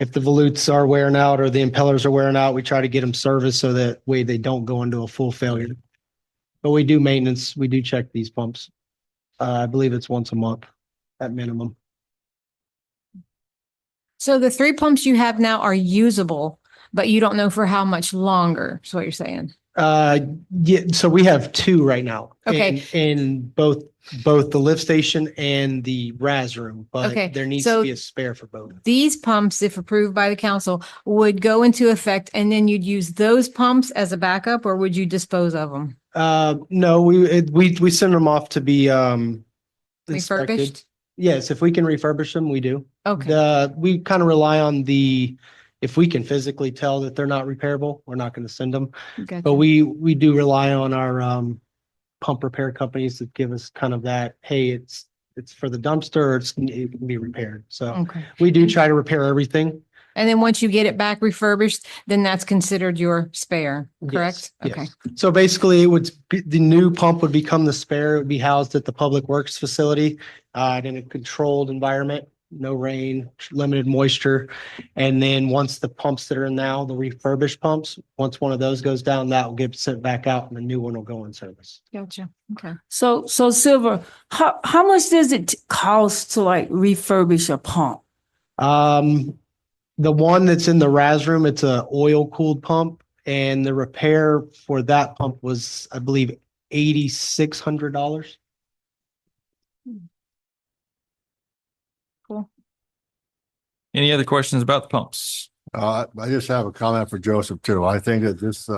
if the volutes are wearing out or the impellers are wearing out, we try to get them serviced so that way they don't go into a full failure. But we do maintenance. We do check these pumps. I believe it's once a month at minimum. So the 3 pumps you have now are usable, but you don't know for how much longer, is what you're saying. Yeah, so we have 2 right now. Okay. In both the lift station and the RAS room, but Okay, there needs so to be a spare for both. These pumps, if approved by the council, would go into effect, and then you'd use those pumps as a backup, or would you dispose of them? No, we send them off to be inspected. Refurbished? Yes, if we can refurbish them, we do. Okay. We kind of rely on if we can physically tell that they're not repairable, we're not going to send them. Gotcha. But we do rely on our pump repair companies that give us kind of that, hey, it's for the dumpster, or it can be repaired. So Okay. we do try to repair everything. And then once you get it back refurbished, then that's considered your spare, correct? Yes, Okay. yes. So basically the new pump would become the spare. It would be housed at the Public Works facility in a controlled environment, no rain, limited moisture. And then once the pumps that are in now, the refurbished pumps, once one of those goes down, that will get sent back out and the new one will go in service. Gotcha. Okay. So Silver, how much does it cost to like refurbish a pump? The one that's in the RAS room, it's a oil cooled pump, and the repair for that pump was, I believe, $8,600. Cool. Any other questions about the pumps? I just have a comment for Joseph too. I think that this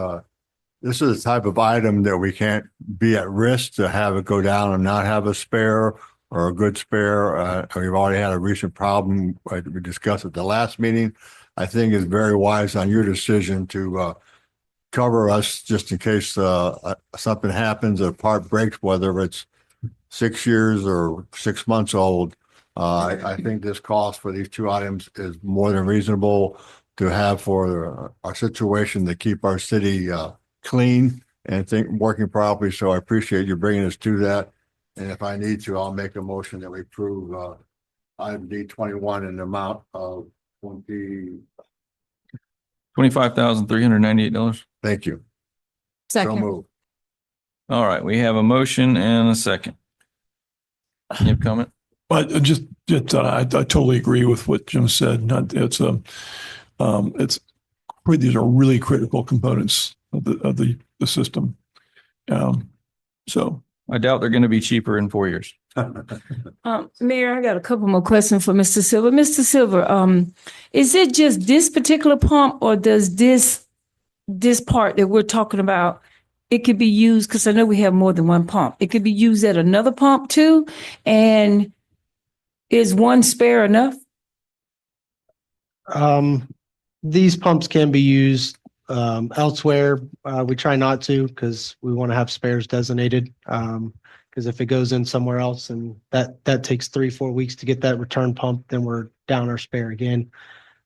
is the type of item that we can't be at risk to have it go down and not have a spare or a good spare. We've already had a recent problem we discussed at the last meeting. I think it's very wise on your decision to cover us just in case something happens, a part breaks, whether it's 6 years or 6 months old. I think this cost for these 2 items is more than reasonable to have for our situation to keep our city clean and working properly. So I appreciate you bringing us to that. And if I need to, I'll make a motion that we approve item D21 in the amount of $25,398. Thank you. So Second. moved. All right, we have a motion and a second. You have a comment? But I totally agree with what Jim said. These are really critical components of the system. So I doubt they're going to be cheaper in 4 years. Mayor, I got a couple more questions for Mr. Silver. Mr. Silver, is it just this particular pump, or does this part that we're talking about, it could be used, because I know we have more than one pump. It could be used at another pump too. And is one spare enough? These pumps can be used elsewhere. We try not to, because we want to have spares designated. Because if it goes in somewhere else and that takes 3-4 weeks to get that return pump, then we're down our spare again.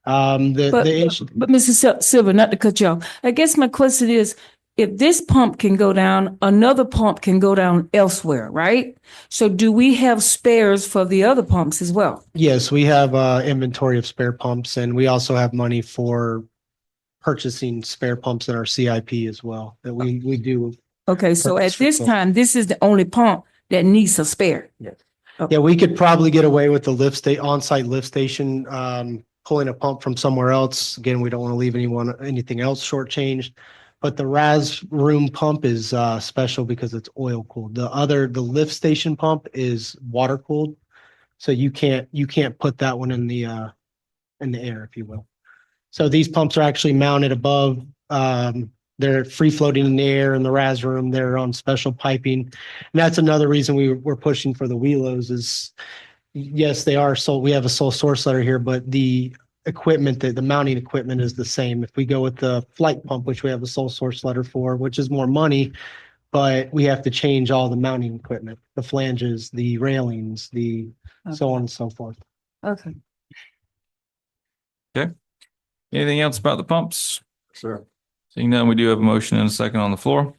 But, the issue, but Mrs. Silver, not to cut you off, I guess my question is, if this pump can go down, another pump can go down elsewhere, right? So do we have spares for the other pumps as well? yes, we have inventory of spare pumps, and we also have money for purchasing spare pumps in our CIP as well, that we do. Okay, so at Purchase this for- time, this is the only pump that needs a spare. Yeah, we could probably get away with the on-site lift station, pulling a pump from somewhere else. Again, we don't want to leave anything else shortchanged. But the RAS room pump is special because it's oil cooled. The lift station pump is water cooled. So you can't put that one in the air, if you will. So these pumps are actually mounted above, they're free floating in the air in the RAS room. They're on special piping. And that's another reason we're pushing for the wheelos is, yes, they are sold. We have a sole source letter here, but the equipment, the mounting equipment is the same. If we go with the flight pump, which we have a sole source letter for, which is more money, but we have to change all the mounting equipment, the flanges, the railings, so on and so forth. Okay. Okay. Anything else about the pumps? Sir. Seeing none, we do have a motion and a second on the floor.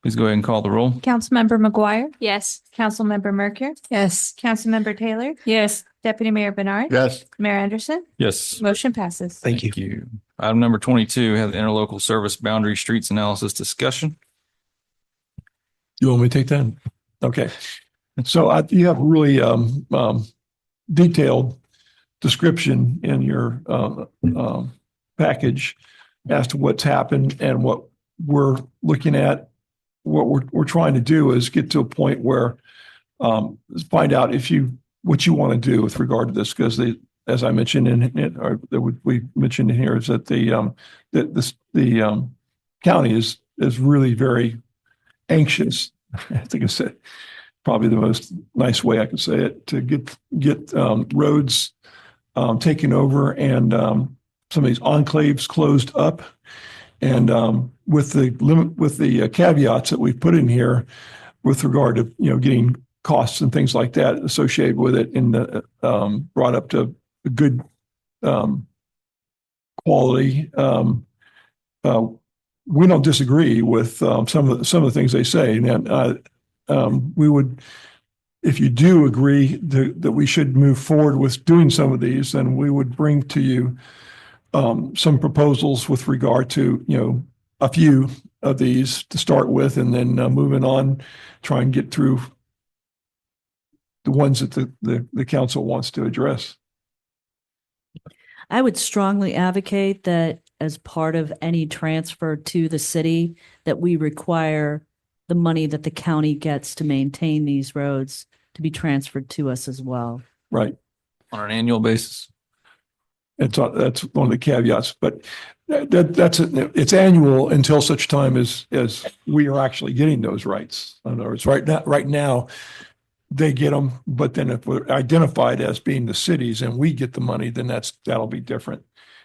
Please go ahead and call the roll. Councilmember McGuire? Yes. Councilmember Mercure? Yes. Councilmember Taylor? Yes. Deputy Mayor Bernard? Yes. Mayor Anderson? Yes. Motion passes. Thank you. Thank you. Item number 22, have the interlocal service boundary streets analysis discussion. You want me to take that? Okay. So you have really detailed description in your package as to what's happened and what we're looking at. What we're trying to do is get to a point where find out what you want to do with regard to this, because as I mentioned we mentioned in here is that the county is really very anxious. I think I said probably the most nice way I could say it, to get roads taken over and some of these enclaves closed up. And with the caveats that we've put in here with regard to getting costs and things like that associated with it, and brought up to a good quality. We don't disagree with some of the things they say, and we would, if you do agree that we should move forward with doing some of these, then we would bring to you some proposals with regard to a few of these to start with, and then moving on, try and get through the ones that the council wants to address. I would strongly advocate that as part of any transfer to the city, that we require the money that the county gets to maintain these roads to be transferred to us as well. Right. On an annual basis. That's one of the caveats, but it's annual until such time as we are actually getting those rights. In other words, right now, they get them, but then if we're identified as being the cities and we get the money, then that'll be different.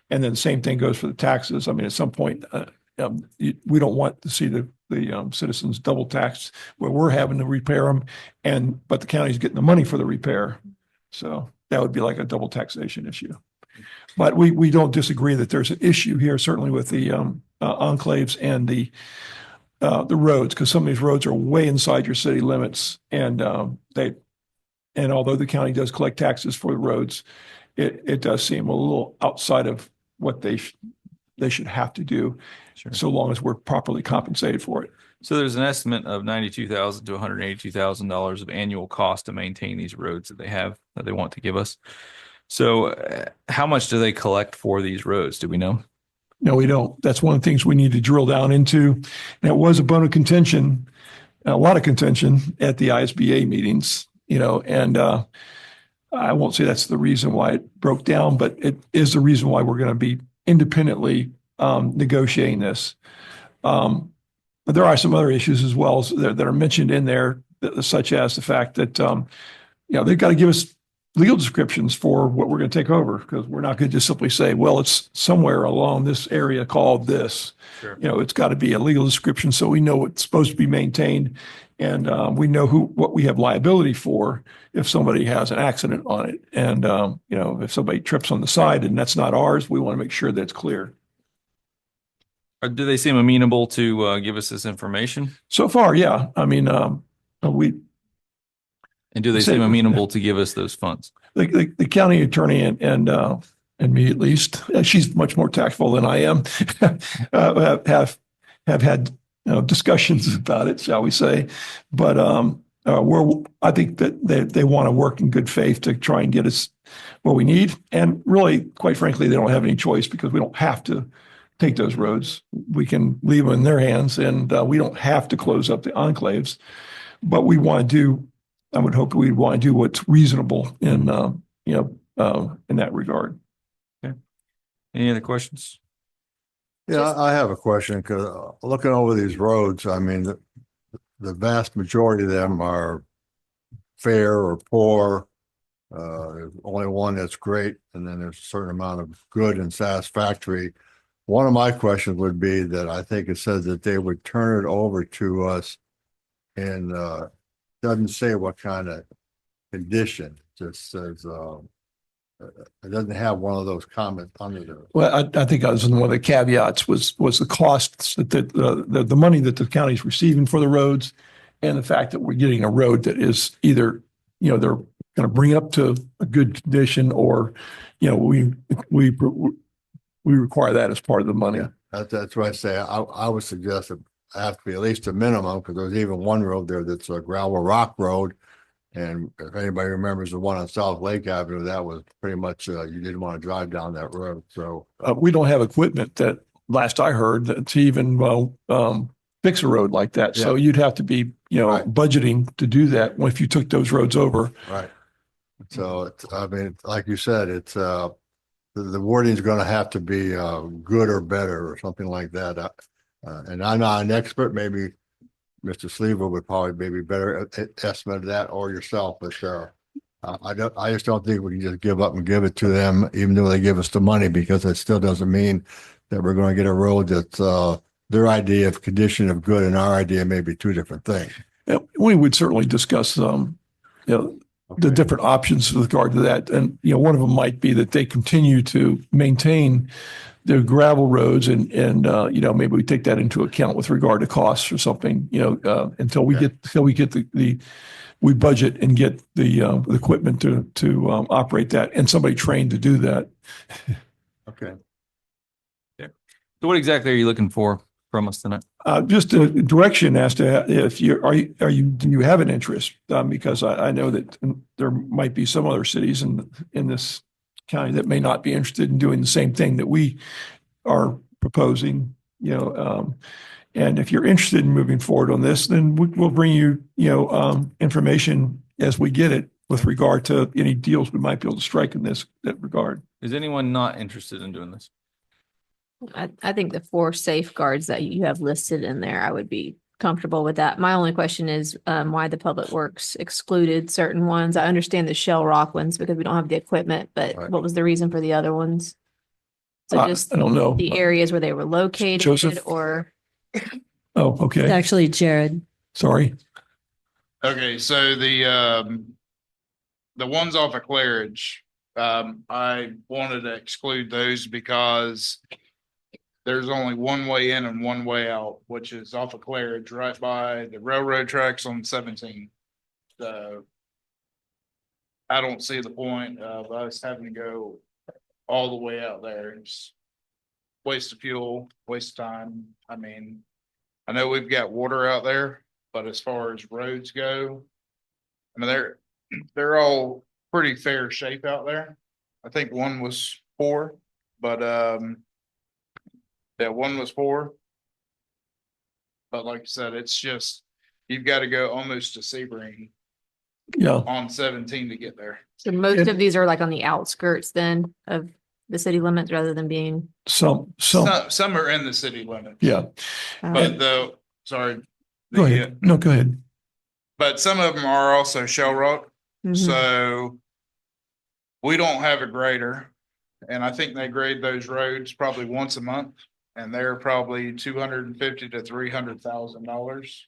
And then the same thing goes for the taxes. I mean, at some point, we don't want to see the citizens double taxed where we're having to repair them, but the county's getting the money for the repair. So that would be like a double taxation issue. But we don't disagree that there's an issue here, certainly with the enclaves and the roads, because some of these roads are way inside your city limits, and although the county does collect taxes for the roads, it does seem a little outside of what they should have to do, so long as we're properly compensated for it. So there's an estimate of $92,000 to $182,000 of annual cost to maintain these roads that they want to give us. So how much do they collect for these roads? Do we know? No, we don't. That's one of the things we need to drill down into. And it was a bone of contention, a lot of contention at the ISBA meetings, and I won't say that's the reason why it broke down, but it is the reason why we're going to be independently negotiating this. But there are some other issues as well that are mentioned in there, such as the fact that, they've got to give us legal descriptions for what we're going to take over, because we're not going to just simply say, well, it's somewhere along this area called this. Sure. It's got to be a legal description so we know it's supposed to be maintained, And we know what we have liability for if somebody has an accident on it. And, if somebody trips on the side and that's not ours, we want to make sure that's clear. Or do they seem amenable to give us this information? So far, yeah. I mean, And do they seem amenable to give us those funds? the county attorney and me at least, she's much more tactful than I am, have had discussions about it, shall we say? But I think that they want to work in good faith to try and get us what we need. And really, quite frankly, they don't have any choice because we don't have to take those roads. We can leave them in their hands, and we don't have to close up the enclaves. But we want to do. I would hope we want to do what's reasonable in that regard. Okay. Any other questions? Yeah, I have a question because looking over these roads, I mean, the vast majority of them are fair or poor. There's only one that's great, and then there's a certain amount of good and satisfactory. One of my questions would be that I think it says that they would turn it over to us and doesn't say what kind of condition, just says it doesn't have one of those comments under there. Well, I think that was one of the caveats was the costs that the money that the county's receiving for the roads, and the fact that we're getting a road that is either they're going to bring up to a good condition, or we require that as part of the money. Yeah, that's what I say. I would suggest it has to be at least a minimum, because there's even one road there that's a gravel rock road. And if anybody remembers the one on South Lake Avenue, that was pretty much, you didn't want to drive down that road. So we don't have equipment that, last I heard, to even fix a road like that. So you'd have to be, budgeting to do that if you took those roads over. right. So I mean, like you said, it's the wording is going to have to be good or better or something like that. And I'm not an expert. Maybe Mr. Sleever would probably maybe better estimate of that, or yourself, but I just don't think we can just give up and give it to them, even though they give us the money, because it still doesn't mean that we're going to get a road that's their idea of condition of good and our idea may be two different things. Yeah, we would certainly discuss the different options with regard to that. And one of them might be that they continue to maintain the gravel roads, and maybe we take that into account with regard to costs or something, until we get we budget and get the equipment to operate that, and somebody trained to do that. Okay. Yeah. So what exactly are you looking for from us tonight? Just a direction as to if do you have an interest? Because I know that there might be some other cities in this county that may not be interested in doing the same thing that we are proposing, and if you're interested in moving forward on this, then we'll bring you, information as we get it with regard to any deals we might be able to strike in that regard. Is anyone not interested in doing this? I think the 4 safeguards that you have listed in there, I would be comfortable with that. My only question is why the Public Works excluded certain ones. I understand the Shell Rock ones because we don't have the equipment, but what was the reason for the other ones? So just I don't know. the areas where they were located, Joseph? or Oh, okay. Actually, Jared. Sorry. Okay, so the ones off of Claridge, I wanted to exclude those because there's only one way in and one way out, which is off of Claridge, right by the railroad tracks on 17. So I don't see the point of us having to go all the way out there. It's waste of fuel, waste of time. I mean, I know we've got water out there, but as far as roads go, I mean, they're all pretty fair shape out there. I think one was 4, but yeah, one was 4. But like I said, it's just you've got to go almost to Sebring on 17 to get there. so most of these are like on the outskirts then of the city limits rather than being. Some are in the city limits. Yeah. But sorry. Go ahead. No, go ahead. But some of them are also shell rock. So we don't have a grader, and I think they grade those roads probably once a month, and they're probably $250,000 to $300,000.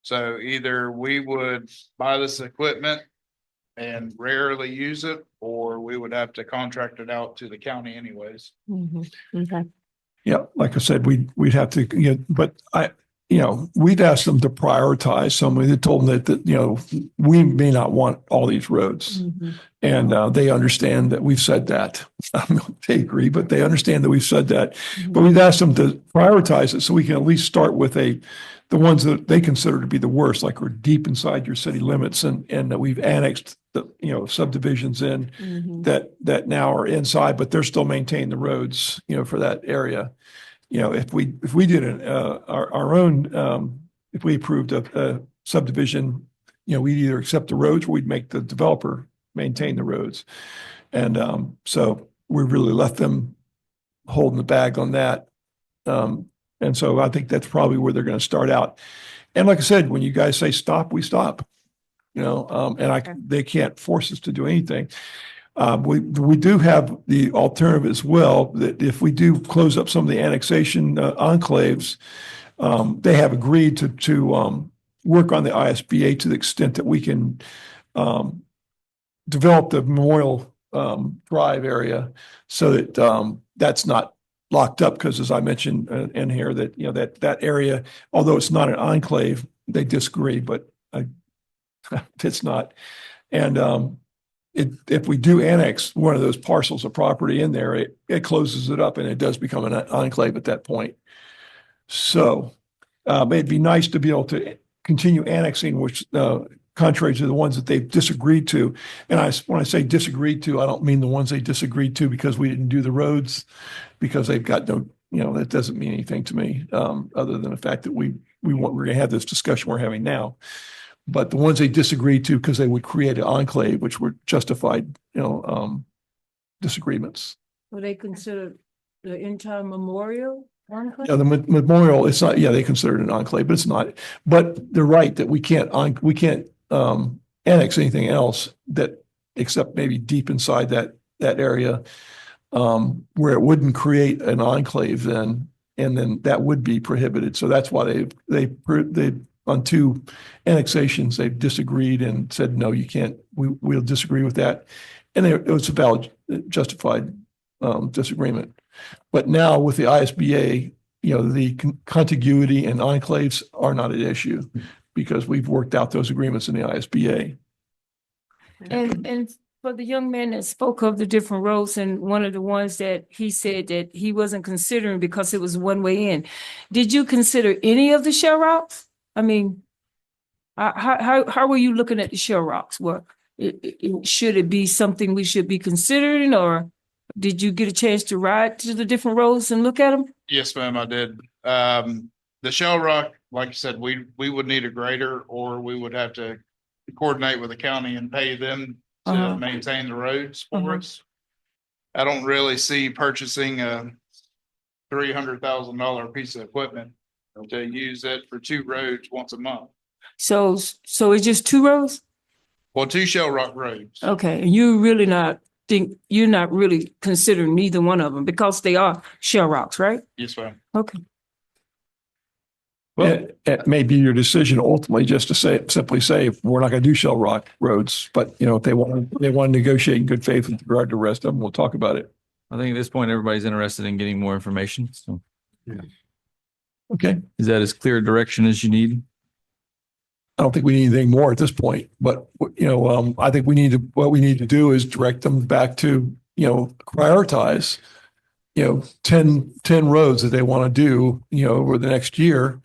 So either we would buy this equipment and rarely use it, or we would have to contract it out to the county anyways. Okay. Yeah, like I said, we'd have to, but we'd ask them to prioritize some. We told them that, we may not want all these roads. And they understand that we've said that. They agree, but they understand that we've said that. But we've asked them to prioritize it so we can at least start with the ones that they consider to be the worst, like we're deep inside your city limits and that we've annexed the, subdivisions in that now are inside, but they're still maintaining the roads, for that area. If we did our own, if we approved a subdivision, we'd either accept the roads or we'd make the developer maintain the roads. And so we really left them holding the bag on that. And so I think that's probably where they're going to start out. And like I said, when you guys say stop, we stop. They can't force us to do anything. We do have the alternative as well, that if we do close up some of the annexation enclaves, they have agreed to work on the ISBA to the extent that we can develop the Memorial Drive area so that that's not locked up, because as I mentioned in here, that that area, although it's not an enclave, they disagree, but it's not. And if we do annex one of those parcels of property in there, it closes it up and it does become an enclave at that point. So it'd be nice to be able to continue annexing, which contrary to the ones that they've disagreed to. And when I say disagreed to, I don't mean the ones they disagreed to because we didn't do the roads, because they've got no, that doesn't mean anything to me, other than the fact that we're going to have this discussion we're having now. But the ones they disagreed to because they would create an enclave, which were justified, disagreements. Well, they consider the entire memorial enclave? Yeah, the memorial, it's not, they consider it an enclave, but it's not. But they're right that we can't annex anything else except maybe deep inside that area, where it wouldn't create an enclave then, and then that would be prohibited. So that's why they on 2 annexations, they've disagreed and said, no, you can't, we'll disagree with that. And it was a valid, justified disagreement. But now with the ISBA, the contiguity and enclaves are not an issue because we've worked out those agreements in the ISBA. And for the young man that spoke of the different roads, and one of the ones that he said that he wasn't considering because it was one way in, did you consider any of the shell rocks? I mean, how were you looking at the shell rocks? Should it be something we should be considering, or did you get a chance to ride to the different roads and look at them? Yes, ma'am, I did. The shell rock, like you said, we would need a grader, or we would have to coordinate with the county and pay them to maintain the roads for us. I don't really see purchasing a $300,000 piece of equipment to use it for 2 roads once a month. So it's just 2 roads? Well, 2 shell rock roads. Okay, and you're not really considering neither one of them because they are shell rocks, right? Yes, ma'am. Okay. Well, it may be your decision ultimately just to simply say, we're not going to do shell rock roads, but if they want to negotiate in good faith with regard to the rest of them, we'll talk about it. I think at this point, everybody's interested in getting more information. So. Yeah. Okay. Is that as clear a direction as you need? I don't think we need anything more at this point, but I think what we need to do is direct them back to, prioritize, 10 roads that they want to do, over the next year,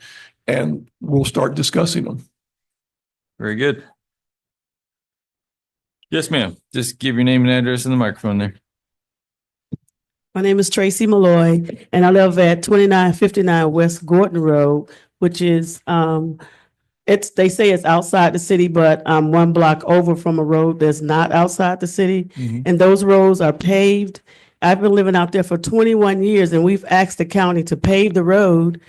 and we'll start discussing them. Very good. Yes, ma'am. Just give your name and address in the microphone there. My name is Tracy Malloy, and I live at 2959 West Gordon Road, which is, they say it's outside the city, but I'm 1 block over from a road that's not outside the city. And those roads are paved. I've been living out there for 21 years, and we've asked the county to pave the road.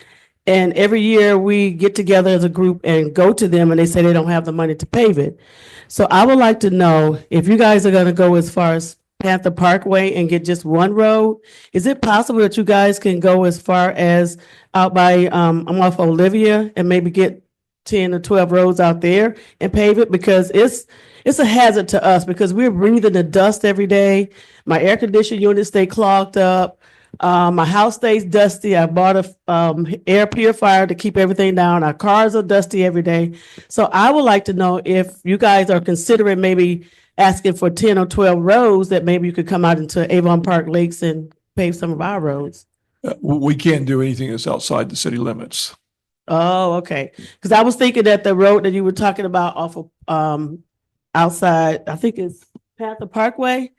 And every year we get together as a group and go to them, and they say they don't have the money to pave it. So I would like to know if you guys are going to go as far as Panther Parkway and get just 1 road. Is it possible that you guys can go as far as out by I'm off Olivia and maybe get 10 or 12 roads out there and pave it because it's a hazard to us because we're breathing the dust every day. My air conditioning units stay clogged up. My house stays dusty. I bought a air purifier to keep everything down. Our cars are dusty every day. So I would like to know if you guys are considering maybe asking for 10 or 12 roads that maybe you could come out into Avon Park Lakes and pave some of our roads. We can't do anything that's outside the city limits. Oh, okay. Because I was thinking that the road that you were talking about off of outside, I think it's Panther Parkway.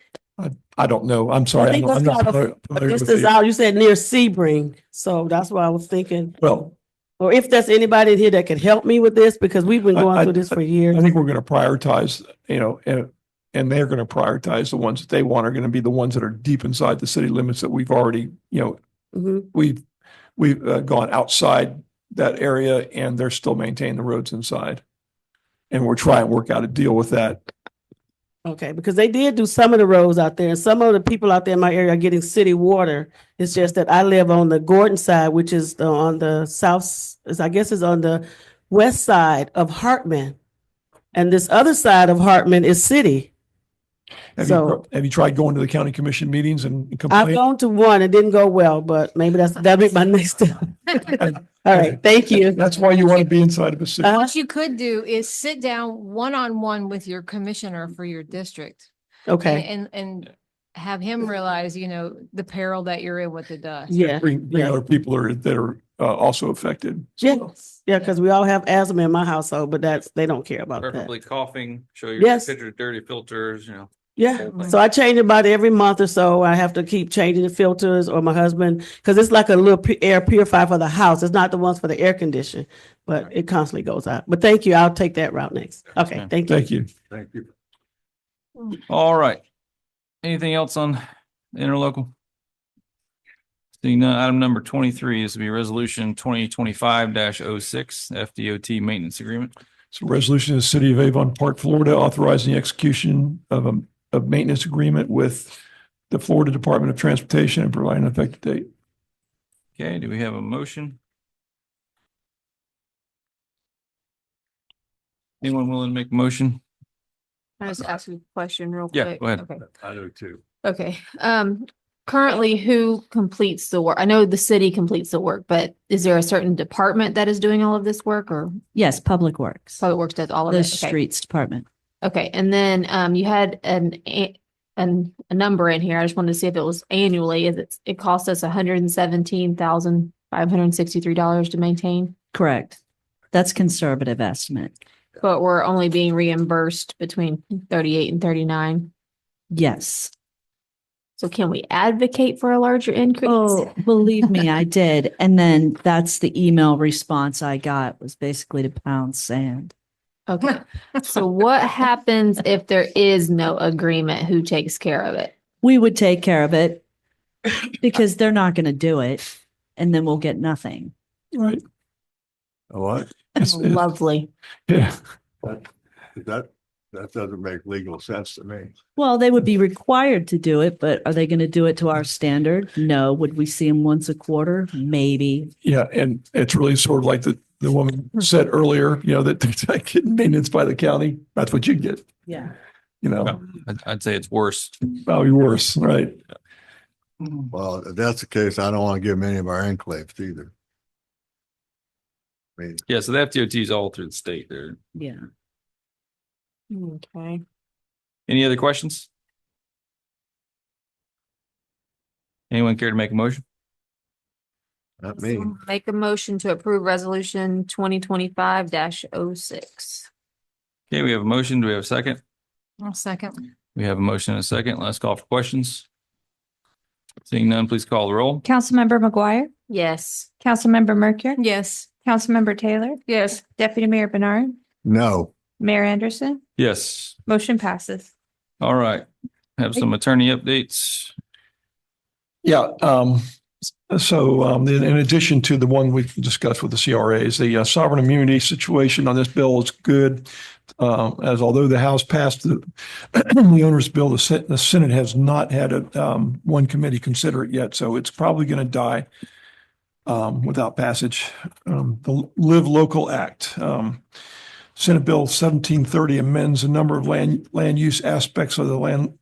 I don't know. I'm sorry. I think I'm not that's familiar with distance the- out. You said near Sebring, so that's what I was thinking. Well, Or if there's anybody in here that could help me with this, because we've been going through this for years. I think we're going to prioritize, and they're going to prioritize the ones that they want are going to be the ones that are deep inside the city limits that we've already, Mhm. we've gone outside that area and they're still maintaining the roads inside. And we're trying to work out a deal with that. Okay, because they did do some of the roads out there, and some of the people out there in my area are getting city water. It's just that I live on the Gordon side, which is on the south, I guess is on the west side of Hartman. And this other side of Hartman is city. Have So- you tried going to the county commission meetings and I've complaining? gone to one, it didn't go well, but maybe that'll be my next step. All right, thank you. That's why you want to be inside of a city. What you could do is sit down one-on-one with your commissioner for your district. Okay, And have him realize, the peril that you're in with the dust. yeah. Bring yeah. other people that are also affected. Yes, yeah, because we all have asthma in my household, but they don't care about that. Preferably coughing, show your Yes. picture of dirty filters, Yeah, so I change it about every month or so. I have to keep changing the filters or my husband, because it's like a little air purifier for the house. It's not the ones for the air condition, but it constantly goes out. But thank you. I'll take that route next. Okay, thank you. Thank you. Thank you. All right. Anything else on interlocal? Seeing none, item number 23 is to be resolution 2025-06 FDOT maintenance agreement. So resolution of the city of Avon Park, Florida, authorizing the execution of a maintenance agreement with the Florida Department of Transportation and providing an effective date. Okay, do we have a motion? Anyone willing to make a motion? Can I just ask you a question real Yeah, quick? go ahead. Okay. I do too. Okay, currently who completes the work? I know the city completes the work, but is there a certain department that is doing all of this work or Yes, Public Works, Public Works does all of the it? Okay. Streets Department. Okay, and then you had a number in here. I just wanted to see if it was annually. It cost us $117,563 to maintain, Correct. That's conservative estimate. but we're only being reimbursed between 38 and 39. Yes. So can we advocate for a larger increase? Oh, believe me, I did. And then that's the email response I got was basically to pound sand. Okay, so what happens if there is no agreement? Who takes care of it? We would take care of it because they're not going to do it. And then we'll get nothing. Right. What? Lovely. Yeah. That doesn't make legal sense to me. Well, they would be required to do it, but are they going to do it to our standard? No. Would we see them once a quarter? Maybe. Yeah, and it's really sort of like the woman said earlier, that they're getting maintenance by the county. That's what you get, Yeah. I'd say it's worse. probably worse, right? Well, if that's the case, I don't want to give them any of our enclaves either. I mean, Yeah, so the FDOT is all through the state there. Yeah. Okay. Any other questions? Anyone care to make a motion? not me. Make a motion to approve resolution 2025-06. Okay, we have a motion. Do we have a second? I'll second. We have a motion and a second. Let's call for questions. Seeing none, please call the roll. Councilmember McGuire, Yes. Councilmember Mercury, Yes. Councilmember Taylor, Yes. Deputy Mayor Bernard, No. Mayor Anderson, Yes. motion passes. All right. Have some attorney updates. Yeah, so in addition to the one we discussed with the CRAs, the sovereign immunity situation on this bill is good. As although the House passed the owner's bill, the Senate has not had one committee consider it yet, so it's probably going to die. without passage. The Live Local Act. Senate Bill 1730 amends a number of land use aspects of the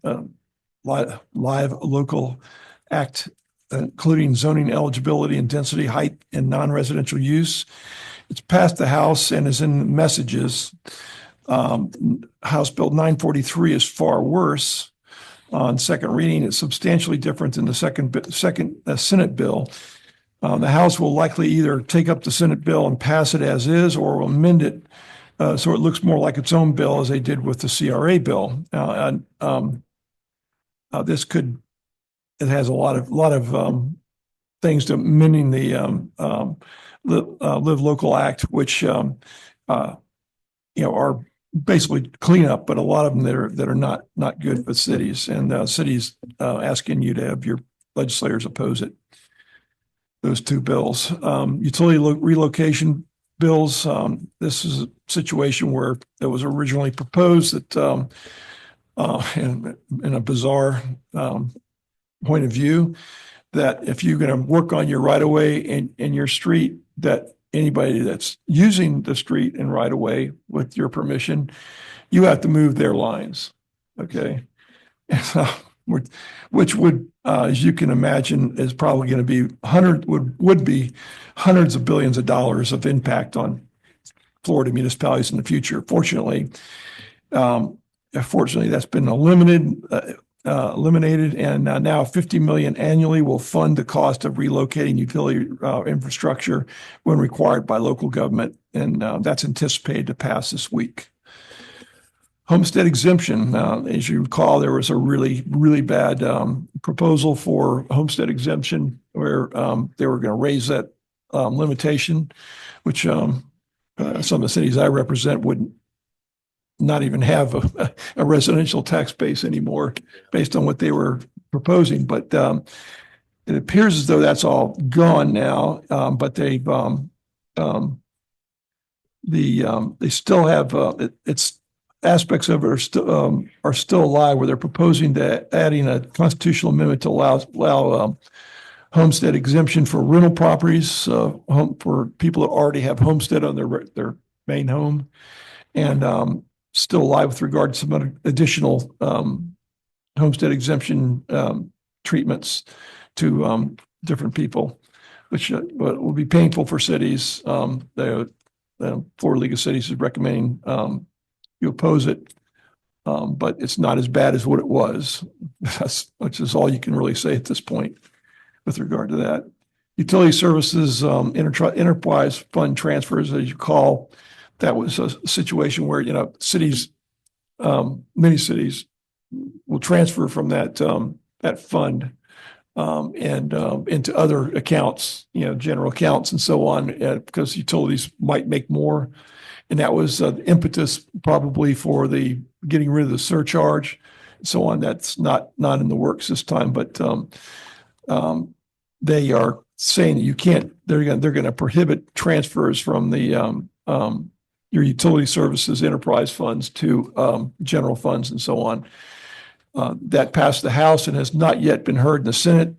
Live Local Act, including zoning eligibility and density, height, and non-residential use. It's passed the House and is in messages. House Bill 943 is far worse. On second reading, it's substantially different than the second Senate bill. The House will likely either take up the Senate bill and pass it as is, or will amend it so it looks more like its own bill, as they did with the CRA bill. It has a lot of things to amending the Live Local Act, which are basically cleanup, but a lot of them that are not good for cities, and cities asking you to have your legislators oppose it. Those two bills, utility relocation bills. This is a situation where it was originally proposed that in a bizarre point of view, that if you're going to work on your right of way in your street, that anybody that's using the street and right of way with your permission, you have to move their lines. Okay. Which would, as you can imagine, is probably going to be would be hundreds of billions of dollars of impact on Florida municipalities in the future. Fortunately, that's been eliminated, and now $50 million annually will fund the cost of relocating utility infrastructure when required by local government, and that's anticipated to pass this week. Homestead exemption. As you recall, there was a really, really bad proposal for homestead exemption where they were going to raise that limitation, which some of the cities I represent would not even have a residential tax base anymore based on what they were proposing. But it appears as though that's all gone now, but they still have it's aspects of it are still alive, where they're proposing adding a constitutional amendment to allow homestead exemption for rental properties, for people that already have homestead on their main home, and still alive with regard to some additional homestead exemption treatments to different people, which will be painful for cities. The Florida League of Cities is recommending you oppose it, but it's not as bad as what it was, which is all you can really say at this point with regard to that. Utility services, enterprise fund transfers, as you call, that was a situation where, cities, many cities will transfer from that fund and into other accounts, general accounts and so on, because utilities might make more. And that was the impetus probably for the getting rid of the surcharge and so on. That's not in the works this time, but they are saying that you can't, they're going to prohibit transfers from the your utility services enterprise funds to general funds and so on. That passed the House and has not yet been heard in the Senate.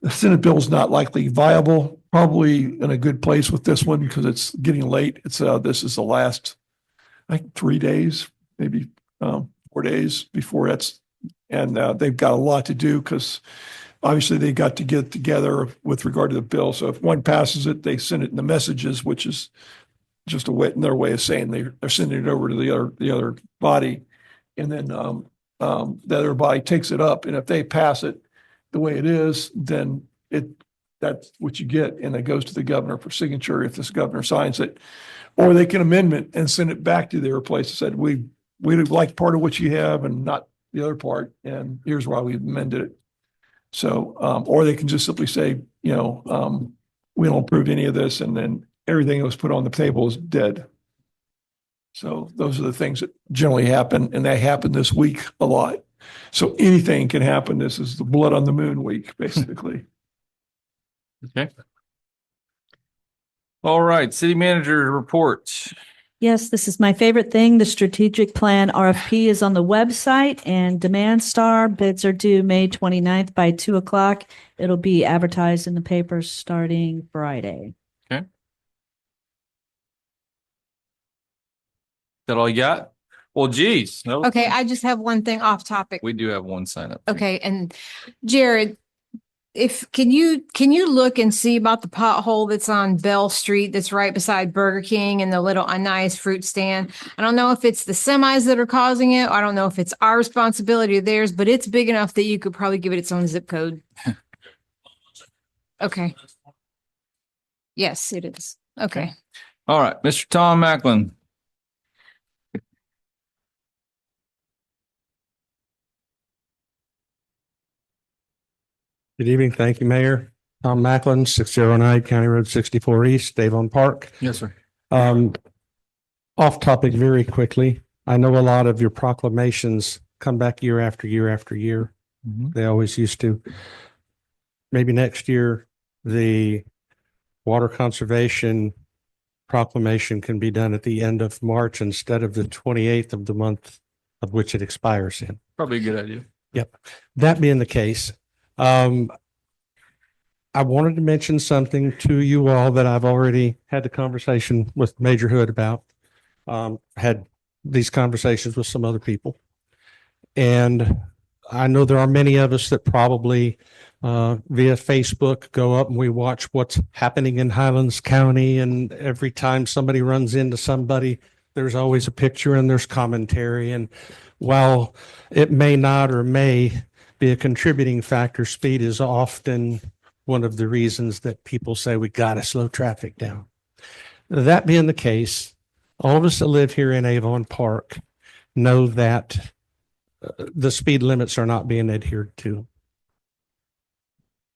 The Senate bill is not likely viable, probably in a good place with this one because it's getting late. This is the last, I think, 3 days, maybe 4 days before that's, and they've got a lot to do because obviously they got to get together with regard to the bill. So if one passes it, they send it in the messages, which is just their way of saying they're sending it over to the other body, and then the other body takes it up, and if they pass it the way it is, then that's what you get, and it goes to the governor for signature if this governor signs it, or they can amend it and send it back to their place and said we like part of what you have and not the other part, and here's why we amended it. So, or they can just simply say, we don't approve any of this, and then everything that was put on the table is dead. So those are the things that generally happen, and they happen this week a lot. So anything can happen. This is the blood on the moon week, basically. Okay. All right, city manager report. Yes, this is my favorite thing. The strategic plan RFP is on the website and Demand Star bids are due May 29th by 2:00. It'll be advertised in the papers starting Friday. Okay. Is that all you got? Well, geez. that was Okay, fun. I just have one thing off topic. We do have one sign up. Okay, and Jared, can you look and see about the pothole that's on Bell Street that's right beside Burger King and the little nice fruit stand? I don't know if it's the semis that are causing it. I don't know if it's our responsibility or theirs, but it's big enough that you could probably give it its own zip code. Okay. Yes, it is. Okay. All right, Mr. Tom Macklin. Good evening. Thank you, Mayor. Tom Macklin, 609 County Road 64 East, Avon Park. Yes, sir. Off topic very quickly. I know a lot of your proclamations come back year after year after year. They always used to. Maybe next year, the water conservation proclamation can be done at the end of March instead of the 28th of the month of which it expires in. Probably a good idea. Yep. That being the case, I wanted to mention something to you all that I've already had the conversation with Major Hood about. Had these conversations with some other people. And I know there are many of us that probably via Facebook go up and we watch what's happening in Highlands County. And every time somebody runs into somebody, there's always a picture and there's commentary. And while it may not or may be a contributing factor, speed is often one of the reasons that people say we got to slow traffic down. That being the case, all of us that live here in Avon Park know that the speed limits are not being adhered to.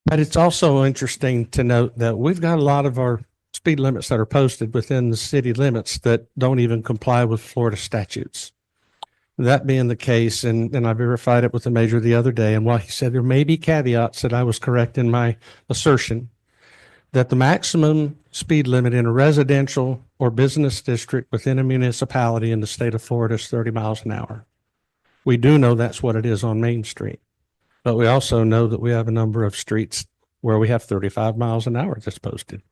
But it's also interesting to note that we've got a lot of our speed limits that are posted within the city limits that don't even comply with Florida statutes. That being the case, and I verified it with the major the other day, and while he said there may be caveats that I was correct in my assertion, that the maximum speed limit in a residential or business district within a municipality in the state of Florida is 30 miles an hour. We do know that's what it is on Main Street, but we also know that we have a number of streets where we have 35 miles an hour that's posted.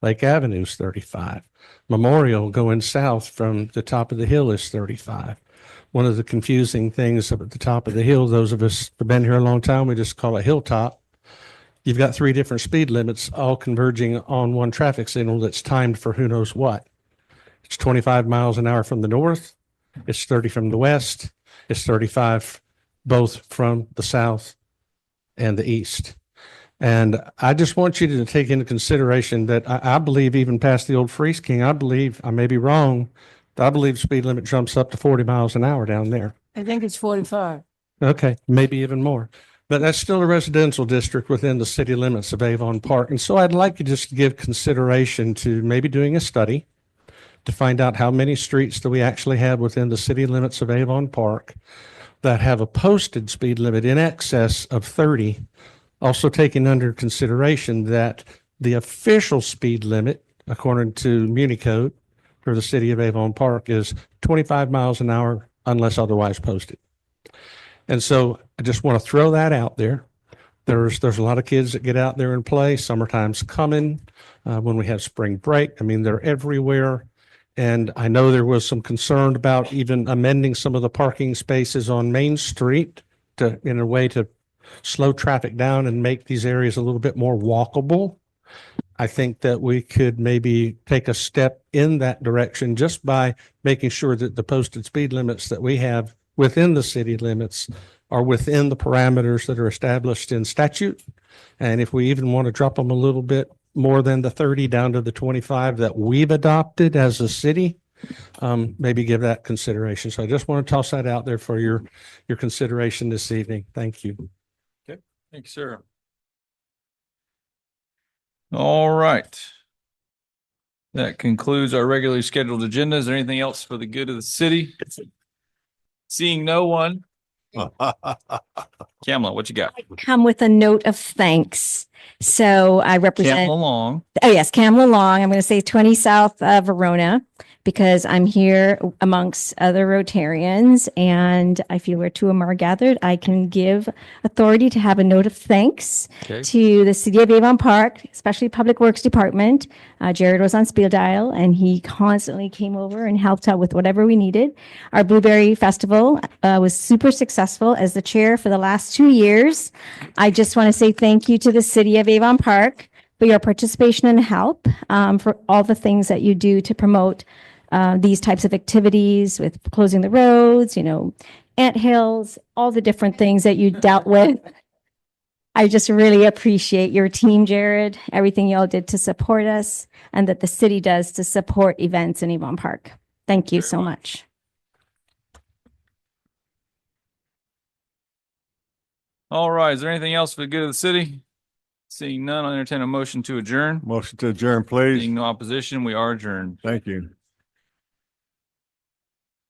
Lake Avenue is 35. Memorial going south from the top of the hill is 35. One of the confusing things up at the top of the hill, those of us who've been here a long time, we just call it Hilltop. You've got 3 different speed limits all converging on one traffic signal that's timed for who knows what. It's 25 miles an hour from the north. It's 30 from the west. It's 35 both from the south and the east. And I just want you to take into consideration that I believe even past the old Freeze King, I may be wrong, I believe speed limit jumps up to 40 miles an hour down there. I think it's 45. Okay, maybe even more. But that's still a residential district within the city limits of Avon Park. And so I'd like you just to give consideration to maybe doing a study to find out how many streets do we actually have within the city limits of Avon Park that have a posted speed limit in excess of 30. Also taking under consideration that the official speed limit, according to Muni Code for the city of Avon Park, is 25 miles an hour unless otherwise posted. And so I just want to throw that out there. There's a lot of kids that get out there and play. Summertime's coming. When we have spring break, I mean, they're everywhere. And I know there was some concern about even amending some of the parking spaces on Main Street in a way to slow traffic down and make these areas a little bit more walkable. I think that we could maybe take a step in that direction just by making sure that the posted speed limits that we have within the city limits are within the parameters that are established in statute. And if we even want to drop them a little bit more than the 30 down to the 25 that we've adopted as a city, maybe give that consideration. So I just want to toss that out there for your consideration this evening. Thank you. Okay, thank you, sir. All right. That concludes our regularly scheduled agenda. Is there anything else for the good of the city? Seeing no one. Kamala, what you got? Come with a note of thanks. So I represent Kamala Long. Oh yes, Kamala Long. I'm going to say 20 South Verona. because I'm here amongst other Rotarians, and I feel where two of them are gathered, I can give authority to have a note of thanks Okay. to the City of Avon Park, especially Public Works Department. Jared was on speed dial, and he constantly came over and helped out with whatever we needed. Our Blueberry Festival was super successful. As the chair for the last 2 years, I just want to say thank you to the City of Avon Park for your participation and help, for all the things that you do to promote these types of activities with closing the roads, ant hills, all the different things that you dealt with. I just really appreciate your team, Jared, everything y'all did to support us, and that the city does to support events in Avon Park. Thank you so much. All right. Is there anything else for the good of the city? Seeing none, I'll entertain a motion to adjourn. Motion to adjourn, please. Seeing no opposition, we are adjourned. Thank you.